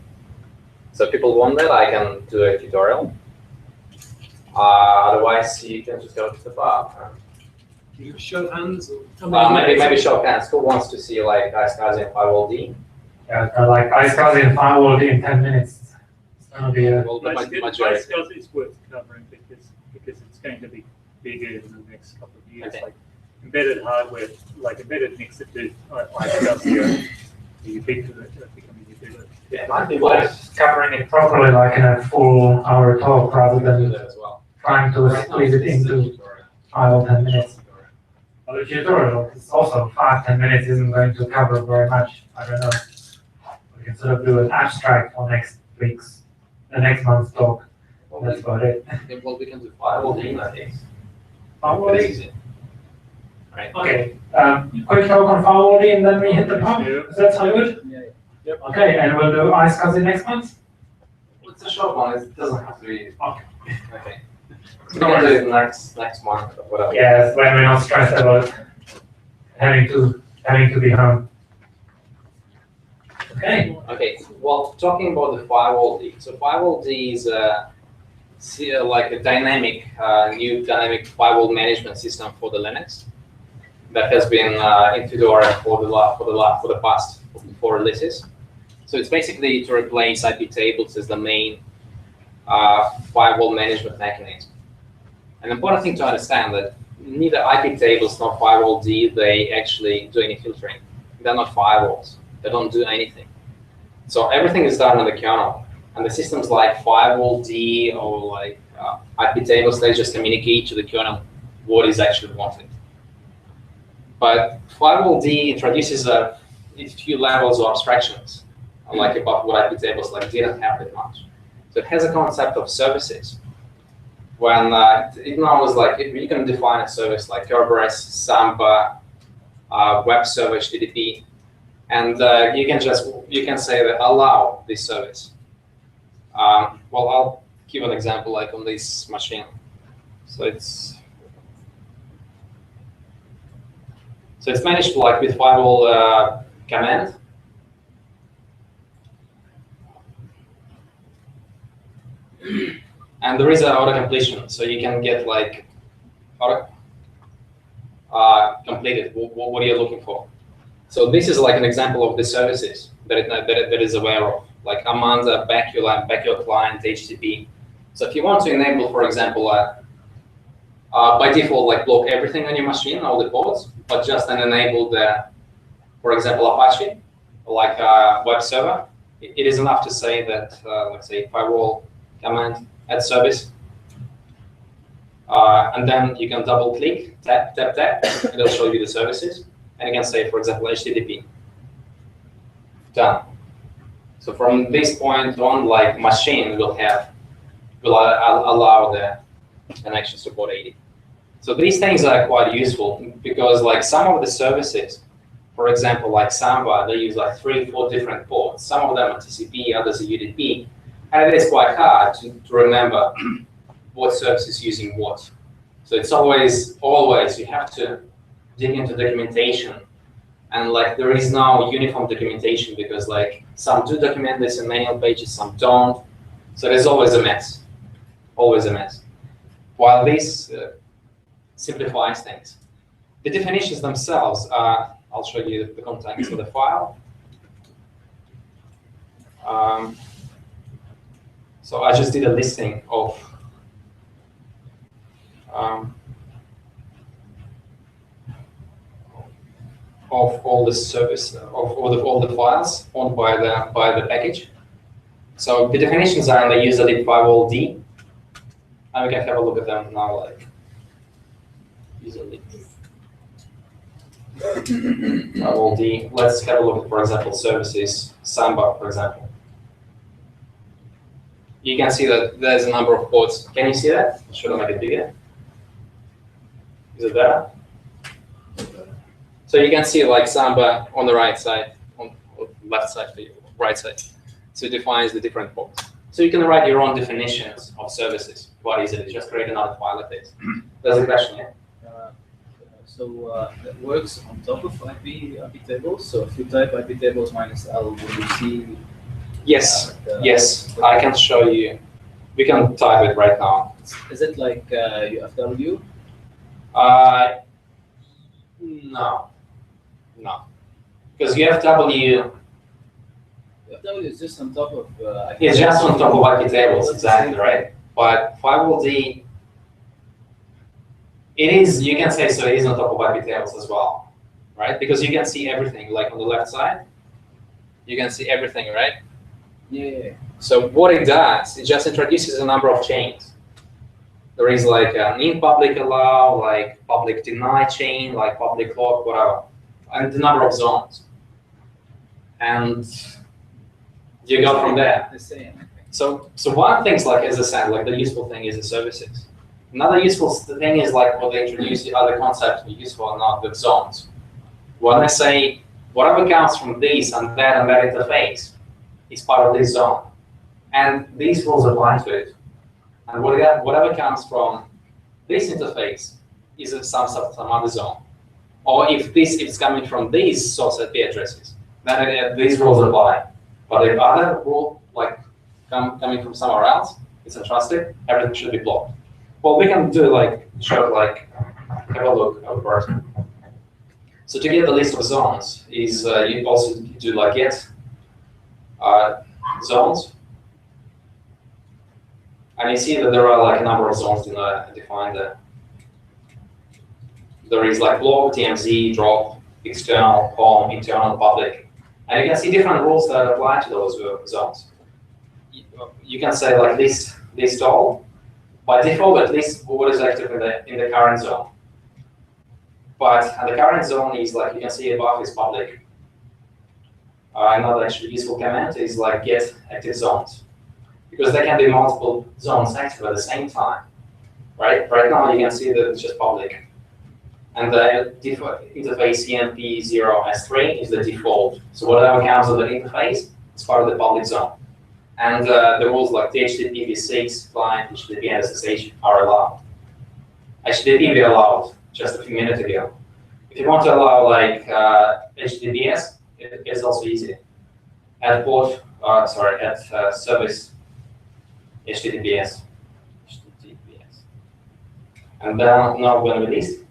S2: So if people want that, I can do a tutorial. Otherwise, you can just go to the bar.
S10: You show hands or
S2: Maybe show hands. Who wants to see like iSCSI and firewall D?
S3: Yeah, like iSCSI and firewall in 10 minutes. It's gonna be a
S2: Well, the majority.
S7: iSCSI is worth covering because it's going to be bigger in the next couple of years.
S2: Okay.
S7: Like embedded hardware, like embedded mix that do iSCSI, the ubiquitous, becoming ubiquitous.
S2: Yeah, it might be
S3: like
S2: worth
S3: covering it properly, like in a full hour talk, rather
S2: do
S3: than
S2: that as well.
S3: trying to squeeze it into 5 or 10 minutes. Well, the tutorial is also 5-10 minutes isn't going to cover very much. I don't know. We can sort of do an abstract for next month's talk. That's about it.
S2: Well, we can do firewall D in that case.
S3: Firewall
S2: It's
S3: D?
S2: easy. Right.
S3: Okay. Quick talk on firewall D and then we hit the pump.
S7: Yeah.
S3: Does that sound good?
S10: Yeah.
S7: Yep.
S3: Okay, and we'll do iSCSI next month?
S2: It's a short one. It doesn't have to be.
S3: Okay.
S2: Okay. We can do it next month or whatever.
S3: Yes, when we're not stressed about having to be home. Okay.
S2: Okay. Well, talking about the firewall D. So firewall D is like a dynamic, new dynamic firewall management system for the Linux that has been in Fedora for the past 4 releases. So it's basically to replace IP tables as the main firewall management mechanism. An important thing to understand that neither IP tables nor firewall D, they actually do any filtering. They're not firewalls. They don't do anything. So everything is done on the kernel. And the systems like firewall D or like IP tables, they just communicate to the kernel what is actually wanted. But firewall D introduces a few levels of abstractions, like about what IP tables like didn't have that much. So it has a concept of services. When it knows like you can define a service like Kerberos, Samba, web server, HTTP, and you can say that allow this service. Well, I'll give an example like on this machine. So it's managed like with firewall command. And there is an auto completion, so you can get like auto completed. What are you looking for? So this is like an example of the services that it is aware of, like Amanda, backyard client, HTTP. So if you want to enable, for example, by default, like block everything on your machine, all the ports, but just then enable the, for example, Apache, like a web server, it is enough to say that, let's say, firewall command add service, and then you can double click, tap, and it'll show you the services. And you can say, for example, HTTP. Done. So from this point on, like machine will allow the connection support 80. So these things are quite useful because like some of the services, for example, like Samba, they use like 3 or 4 different ports. Some of them are TCP, others are UDP. And it is quite hard to remember what service is using what. So it's always you have to dig into documentation, and like there is no uniform documentation because like some do document this in manual pages, some don't. So there's always a mess, While this simplifies things. The definitions themselves are, I'll show you the contents of the file. So I just did a listing of all the service of all the files owned by the package. So the definitions are in the user lib firewall D, and we can have a look at them now. Like user lib firewall D. Let's have a look at, for example, services Samba, for example. You can see that there's a number of ports. Can you see that? Should I make it bigger? Is it better? So you can see like Samba on the right side, on left side for you, right side. So it defines the different ports. So you can write your own definitions of services. What is it? Just create another file like this. There's a question, yeah?
S12: It works on top of IP tables. So if you type IP tables -L, will you see
S2: Yes, yes, I can show you. We can type it right now.
S12: Is it like UFW?
S2: No, no, because UFW
S12: UFW is just on top of.
S2: it's just on top of IP tables, exactly right. But firewall-D, it is. You can say so. It is on top of IP tables as well, right? Because you can see everything. Like on the left side, you can see everything, right?
S12: Yeah.
S2: So what it does, it just introduces a number of chains. There is like an in public allow, like public deny chain, like public lock, whatever, and the number of zones. And you go from there.
S12: The same.
S2: So one thing is like, as I said, like the useful thing is the services. Another useful thing is like what they introduce the other concepts are useful or not with zones. When I say whatever comes from this and that interface is part of this zone. And these rules apply to it. And whatever comes from this interface is some other zone. Or if it's coming from these source IP addresses, then these rules apply. But if other rule like coming from somewhere else, it's entrusted, everything should be blocked. Well, we can do like have a look at first. So to get the list of zones is you also do like get zones. And you see that there are like a number of zones defined there. There is like block, TMZ, drop, external, home, internal, public. And you can see different rules that apply to those zones. You can say like list all. By default, at least what is active in the current zone. But the current zone is like, you can see above is public. Another actually useful command is like get active zones. Because there can be multiple zones active at the same time, right? Right now you can see that it's just public. And the interface EMP0S3 is the default. So whatever comes with the interface is part of the public zone. And the rules like HTTP v6, client, HTTP, and SSH are allowed. HTTP we allowed just a few minutes ago. If you want to allow like HTTPS, it's also easy. Add port, add service HTTPS. And then now when we list,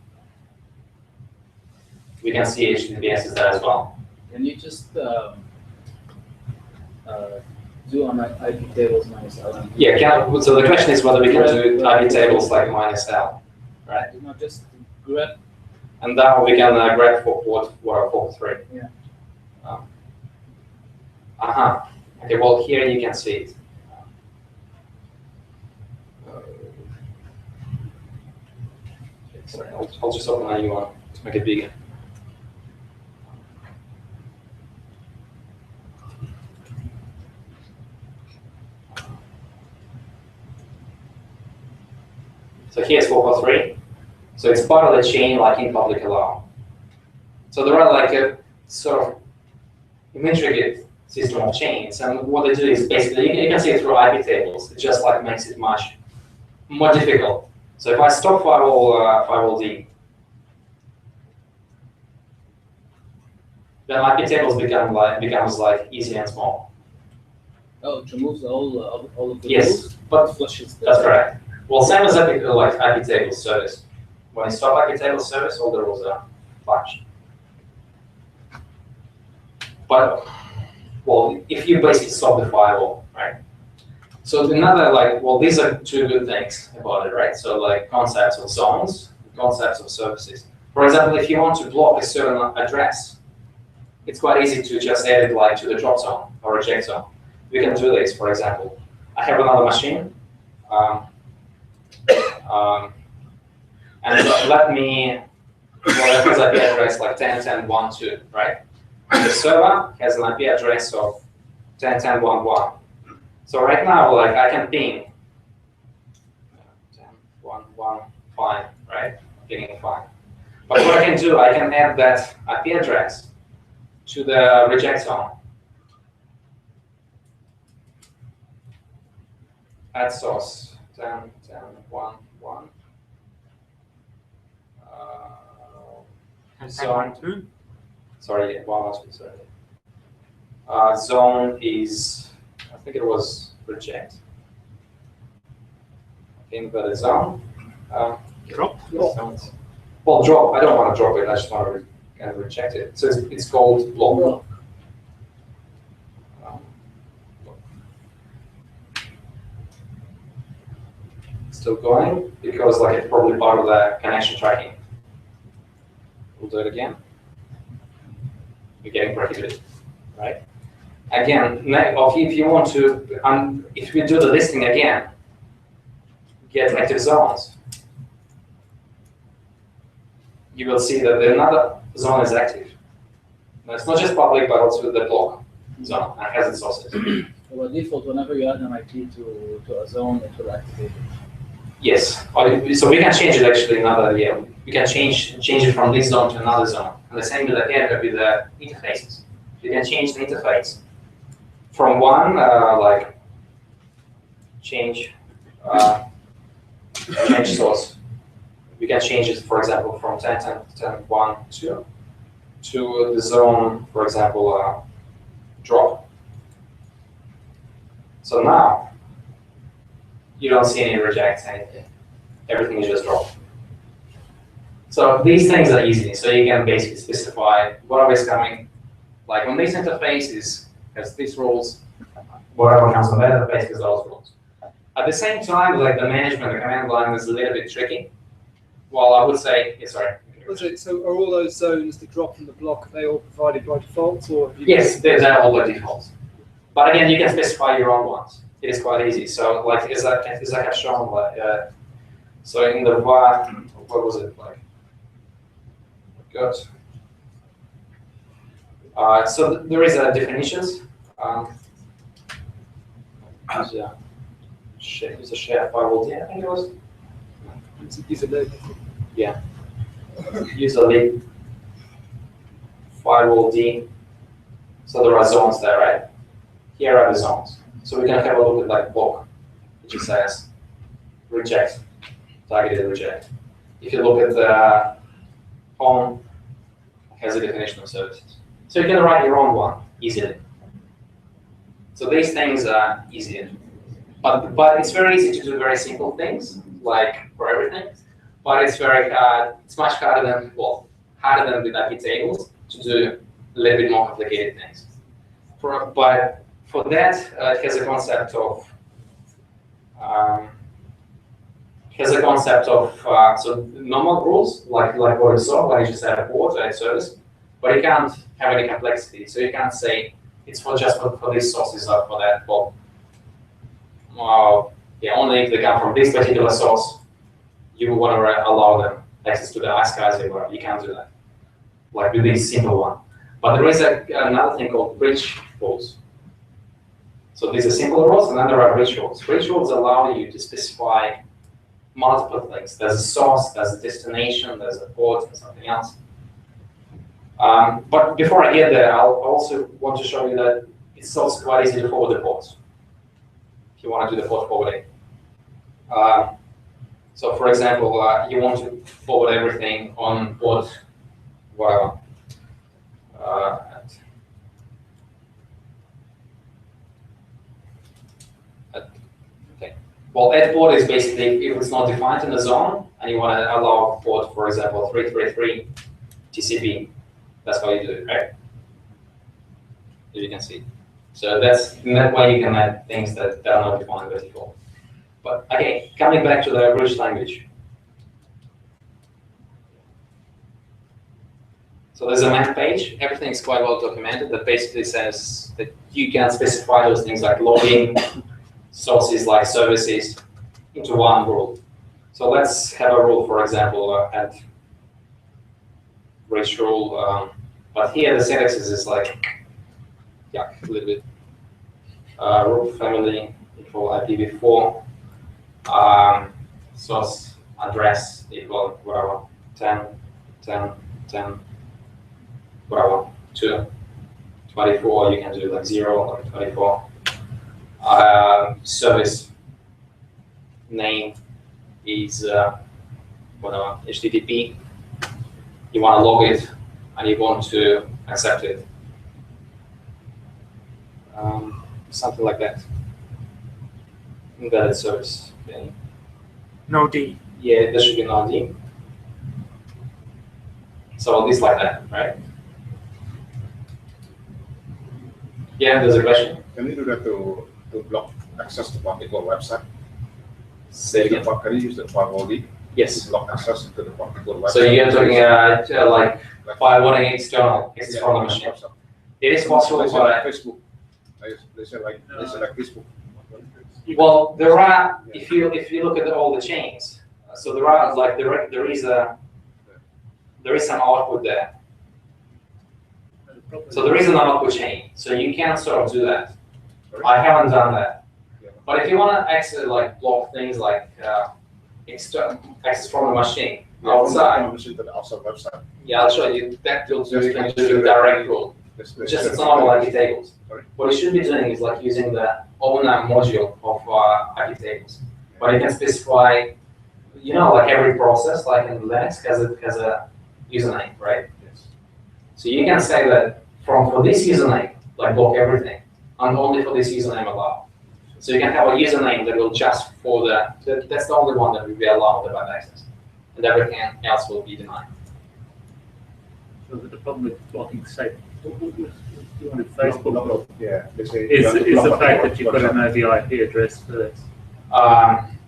S2: we can see HTTPS is there as well.
S12: Can you just do on IP tables minus L?
S2: Yeah, so the question is whether we can do IP tables like minus L, right?
S12: Not just grep.
S2: And now we can grab for port 3.
S12: Yeah.
S2: Okay, well here you can see it. Sorry, I'll just open a new one to make it bigger. So here's 4.3. So it's part of the chain like in public allow. So there are like a sort of intricate system of chains. And what they do is basically, you can see it through IP tables. It just like makes it much more difficult. So if I stop firewall-D, then IP tables becomes like easy and small.
S12: Oh, it removes all of the
S2: yes,
S12: rules?
S2: but
S12: flushes
S2: that's correct. Well, same as IP table service. When you stop IP table service, all the rules are flushed. But well, if you basically stop the firewall, right? So another these are two good things about it, right? So like concepts of zones, concepts of services. For example, if you want to block a certain address, it's quite easy to just add it to the drop zone or reject zone. We can do this, for example. I have another machine, and let me, that has IP address like 10.10.1.2, right? And the server has an IP address of 10.10.1.1. So right now, I can ping 10.1.1.5, right? Pinging 5. But what I can do, I can add that IP address to the reject zone. Add source 10.10.1.1. Zone. Sorry, one last one. Sorry. Zone is I think it was reject. Inverted zone.
S4: Drop.
S2: Zones. Well, drop. I don't want to drop it. I just want to kind of reject it. So it's called block. Still going because like it's probably part of the connection tracking. We'll do it again. You're getting prohibited, right? Again, if you want to, if we do the listing again, get active zones, you will see that another zone is active. Now, it's not just public, but also the block zone and has its sources.
S12: By default, whenever you add an IP to a zone, it will activate it.
S2: Yes, so we can change it actually another, yeah. We can change it from this zone to another zone. And the same with the interfaces. You can change the interface from one, like change source. We can change it, for example, from 10, 10, 10, 1, 2 to the zone, for example, drop. So now, you don't see any rejects, anything. Everything is just drop. So these things are easy. So you can basically specify whatever is coming. Like when this interface has these rules, whatever comes on that interface has those rules. At the same time, like the management, the command line is a little bit tricky. Well, I would say, yeah, sorry.
S10: So are all those zones, the drop and the block, are they all provided by default? Or have you
S2: Yes, they're all by default. But again, you can specify your own ones. It is quite easy. So like as I have shown, like, so in the var, what was it like? Good. So there is definitions. Yeah. It's a share firewall D, I think it was.
S10: user name?
S2: Yeah. User lib firewall D. So there are zones there, right? Here are the zones. So we can have a look at like block, which says reject, targeted reject. If you look at the home, it has a definition of services. So you can write your own one easily. So these things are easy. But it's very easy to do very simple things, like for everything. But it's very hard, it's much harder than, well, harder than with IP tables to do a little bit more complicated things. But for that, it has a concept of, so normal rules, like what we saw, when you just add a port or a service, but you can't have any complexity. So you can't say it's just for these sources or for that. Well, yeah, only if they come from this particular source, you want to allow them access to the iSCSI or whatever. You can't do that, like with this simple one. But there is another thing called bridge rules. So these are simple rules, and then there are bridge rules. Bridge rules allow you to specify multiple things. There's a source, there's a destination, there's a port, and something else. But before I get there, I'll also want to show you that it's also quite easy to forward the ports if you want to do the port forwarding. So for example, you want to forward everything on port whatever. Okay. Well, add port is basically if it's not defined in the zone and you want to allow port, for example, 333 TCP. That's how you do it, right? As you can see. So that's in that way you can add things that are not defined by default. But okay, coming back to the bridge language. So there's a map page. Everything is quite well documented. That basically says that you can specify those things like logging, sources like services into one rule. So let's have a rule, for example, add bridge rule. But here the syntax is like, yeah, a little bit. Rule family equal IPv4. Source address equal whatever 10, 10, 10, whatever 2, 24. You can do like 0 or 24. Service name is whatever HTTP. You want to log it and you want to accept it. something like that. Embedded service. Okay.
S9: No D.
S2: Yeah, there should be no D. So this like that, right? Yeah, there's a question.
S13: Can you do that to block access to particular website?
S2: Say again.
S13: Can you use the firewall D?
S2: Yes.
S13: To block access to the particular website.
S2: So you're talking like firewalling external from the machine. It is possible,
S13: They say
S2: but
S13: like Facebook. They say like Facebook.
S2: well, there are. If you look at all the chains, so there are like there is some output there. So there is an output chain. So you can sort of do that. I haven't done that. But if you want to access like block things like access from the machine outside.
S13: To the outside website.
S2: Yeah, I'll show you. That will do direct rule. Just it's normal IP tables. What you should be doing is like using the owner module of IP tables. But you can specify, you know, like every process, like in Linux, has a username, right?
S13: Yes.
S2: So you can say that for this username, like block everything, and only for this username allow. So you can have a username that will just for that's the only one that will be allowed the web access, and everything else will be denied.
S7: So the problem with blocking, say, with Facebook block,
S13: Yeah. They say
S7: is the fact that you've got to know the IP address first.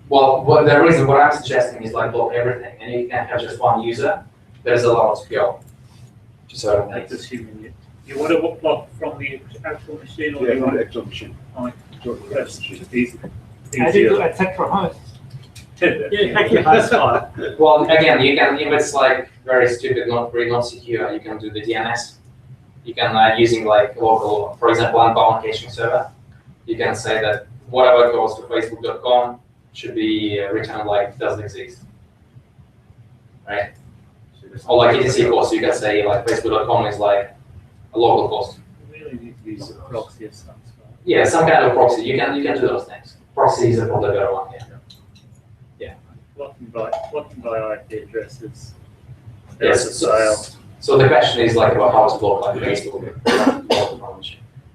S2: Well, the reason what I'm suggesting is like block everything, and you can have just one user that is allowed to go to certain
S7: That's
S2: things.
S7: assuming you want to block from the actual machine, or
S13: Yeah,
S7: you
S13: from
S7: want
S13: the actual machine.
S7: that's just easy.
S9: How do you do a Tetra host?
S7: Yeah, hack your host file.
S2: Well, again, you can, if it's like very stupid, not secure, you can do the DNS. You can using like local, for example, unbound caching server. You can say that whatever goes to facebook.com should be returned like doesn't exist, right? Or like etc cost, you can say like facebook.com is like a local cost.
S7: We really need to use a proxy of some sort.
S2: Yeah, some kind of proxy. You can do those things. Proxy is probably the better one. Yeah.
S7: Blocking by IP addresses.
S2: Yes.
S7: Sale.
S2: So the question is like about how to block like Facebook.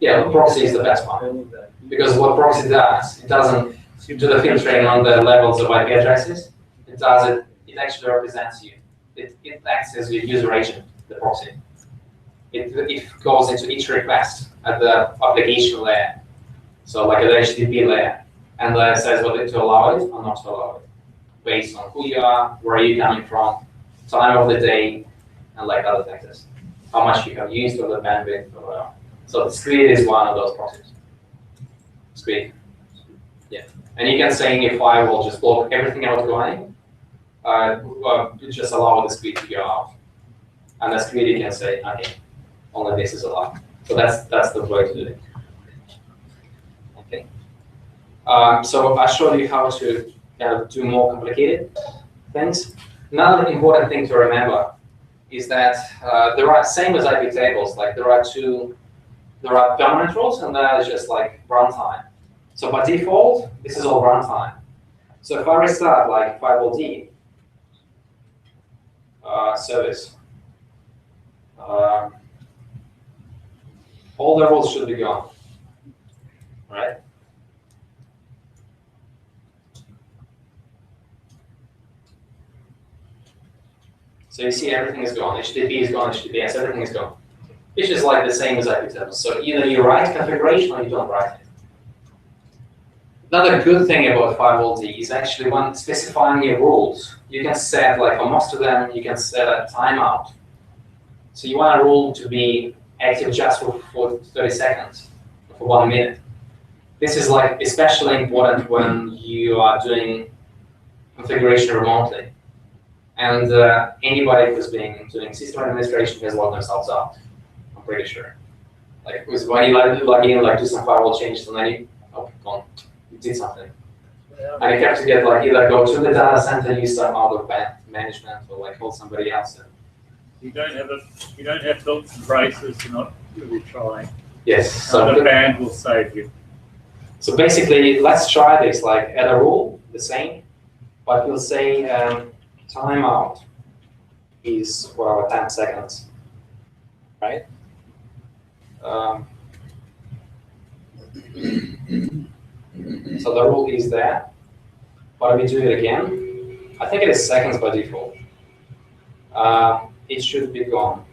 S2: Yeah, proxy is the best one because what proxy does, it doesn't do the filtering on the levels of IP addresses. It does it. It actually represents you. It acts as your user agent, the proxy. It goes into each request at the application layer, so like at the HTTP layer, and says whether to allow it or not to allow it, based on who you are, where are you coming from, time of the day, and like other things. How much you have used of the bandwidth, or whatever. So Squid is one of those proxies. Squid. Yeah. And you can say in your firewall just block everything outgoing, just allow the Squid to go out. And the Squid you can say, okay, only this is allowed. So that's the way to do it. Okay. So I showed you how to kind of do more complicated things. Another important thing to remember is that there are, same as IP tables, like there are permanent rules and there is just like runtime. So by default, this is all runtime. So if I restart like firewall D service, all the rules should be gone, right? So you see everything is gone. HTTP is gone, HTTPS, everything is gone. It's just like the same as IP tables. So either you write configuration or you don't write it. Another good thing about firewall D is actually when specifying your rules, you can set, like for most of them, you can set a timeout. So you want a rule to be active just for 30 seconds, for 1 minute. This is like especially important when you are doing configuration remotely. And anybody who's been doing system administration has logged themselves out, I'm pretty sure. Like when you log in, like do some firewall changes, and then you, oh, gone. You did something. And you have to get like either go to the data center, use some other band management, or like call somebody else.
S7: You don't have belts and braces. You're not really trying.
S2: Yes. So
S7: the band will save you.
S2: So basically, let's try this. Like add a rule, the same, but we'll say timeout is for our 10 seconds, right? So the rule is there. But if we do it again, I think it is seconds by default. It should be gone.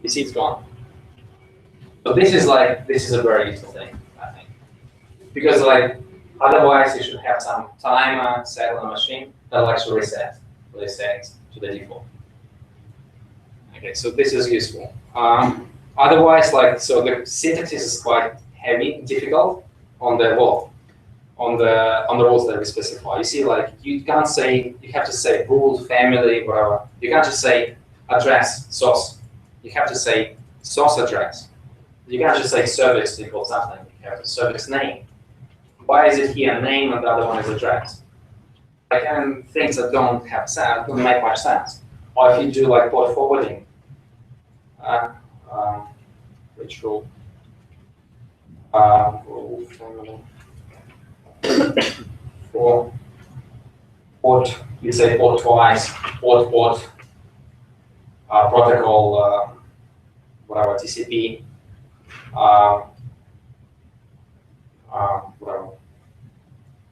S2: You see it's gone. So this is a very useful thing, I think. Because otherwise you should have some timer set on the machine that will actually reset the settings to the default. Okay, so this is useful. Otherwise, so the syntax is quite heavy, difficult on the rules that we specify. You see, you can't say, you have to say rule, family, whatever. You can't just say address, source. You have to say source address. You can't just say service equals something. You have to service name. Why is it here name and the other one is address? And things that don't have sense, don't make much sense. Or if you do port forwarding, which rule? Rule family. For port, you say port twice, port, protocol, whatever, TCP, whatever,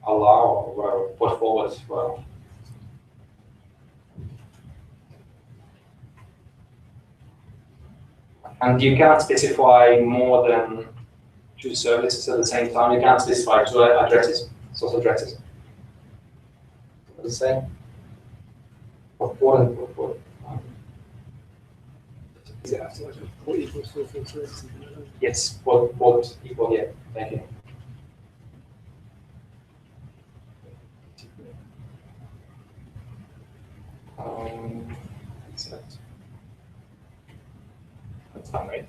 S2: allow, or whatever, port forward, well. And you can't specify more than 2 services at the same time. You can't specify 2 addresses, source addresses. What does it say? For port and port forward. Yes, port equal, yeah, thank you. That's fine, right?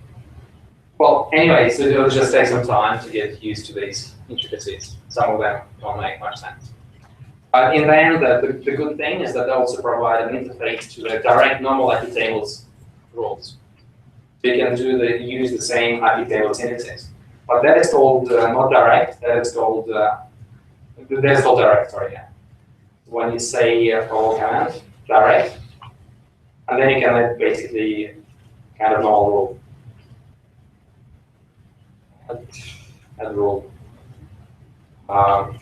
S2: Well, anyway, so it'll just take some time to get used to these intricacies. Some of them don't make much sense. But in the end, the good thing is that they also provide an interface to the direct normal IP tables rules. So you can use the same IP table syntaxes. But that is called not direct, that is called direct, sorry, yeah. When you say for command, direct, and then you can add basically kind of normal rule. Add rule.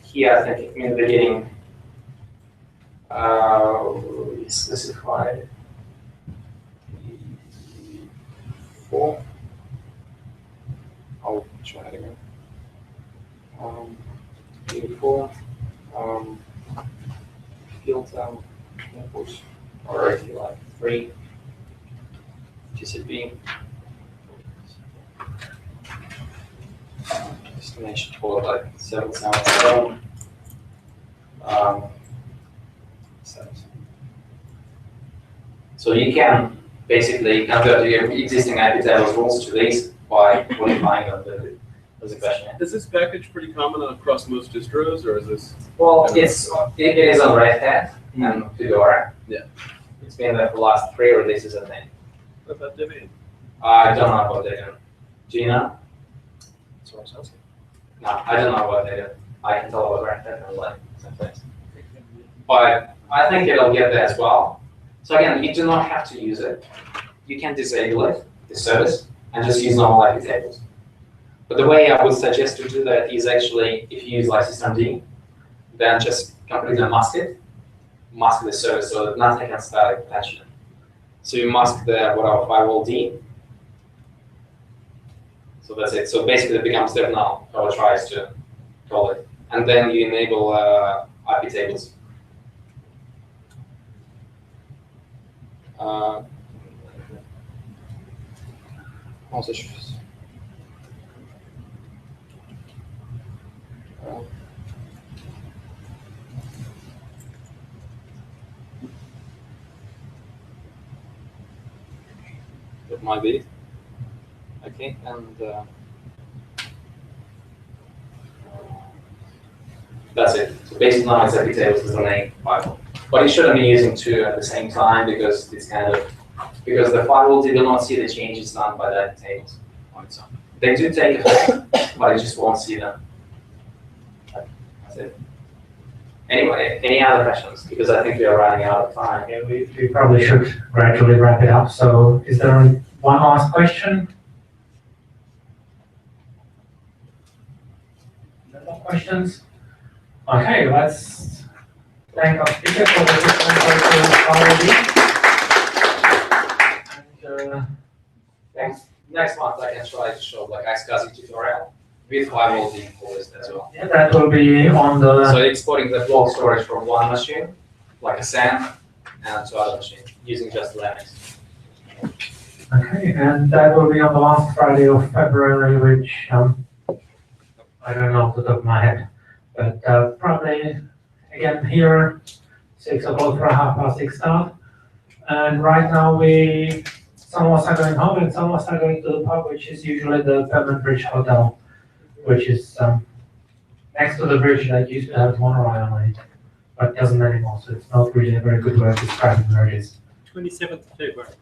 S2: Here, I think in the beginning, we specified 4. I'll try it again. 84. Field input, or if you like 3. TCP. Destination port 777. So you can basically convert your existing IP tables rules to these by modifying the question.
S14: Is this package pretty common across most distros, or is this?
S2: Well, it is on Red Hat and Fedora.
S14: Yeah.
S2: It's been there for the last 3 releases, I think.
S14: What about Debian?
S2: I don't know about Debian. Do you know?
S14: That's what I was asking.
S2: No, I don't know about Debian. I can tell about Red Hat and some things. But I think it'll get there as well. So again, you do not have to use it. You can disable it, the service, and just use normal IP tables. But the way I would suggest to do that is actually, if you use systemd, then just completely mask the service so that nothing can start attaching it. So you mask the whatever firewall D. So that's it. So basically it becomes dev null, or tries to call it. And then you enable IP tables. That might be it. Okay, and that's it. So basically now it's IP tables is the main firewall. But you shouldn't be using 2 at the same time because it's because the firewall did not see the changes done by the IP tables on its own. They do take effect, but it just won't see them. That's it. Anyway, any other questions? Because I think we are running out of time.
S3: Yeah, we probably should gradually wrap it up. So is there one last question? No more questions? Okay, let's thank our speaker for the
S2: Next month I can try to show like iSCSI tutorial with firewall decompose as well.
S3: yeah, that will be on the.
S2: So exporting the block storage from one machine, like a SAN, and to other machine using just Linux.
S3: Okay, and that will be on the last Friday of February, which I don't know off the top of my head, but probably again here 6 o'clock for a 6:30 start. And right now some of us are going home and some of us are going to the pub, which is usually the Permanent Bridge Hotel, which is next to the bridge that used to have monorail on it, but doesn't anymore. So it's not really a very good way of describing where it is.
S4: 27th of February.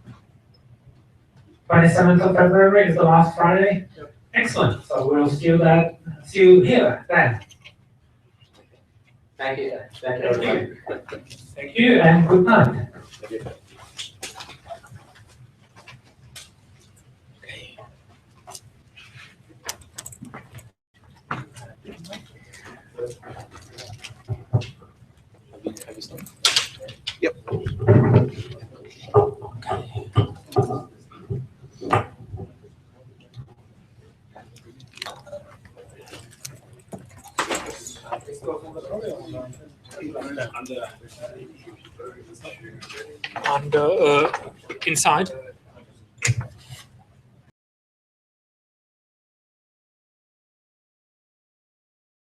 S3: 27th of February is the last Friday.
S4: Yep.
S3: Excellent. So we'll see you here then.
S2: Thank you. Thank you, everybody.
S3: Thank you and good night.
S14: Yep.
S9: And inside.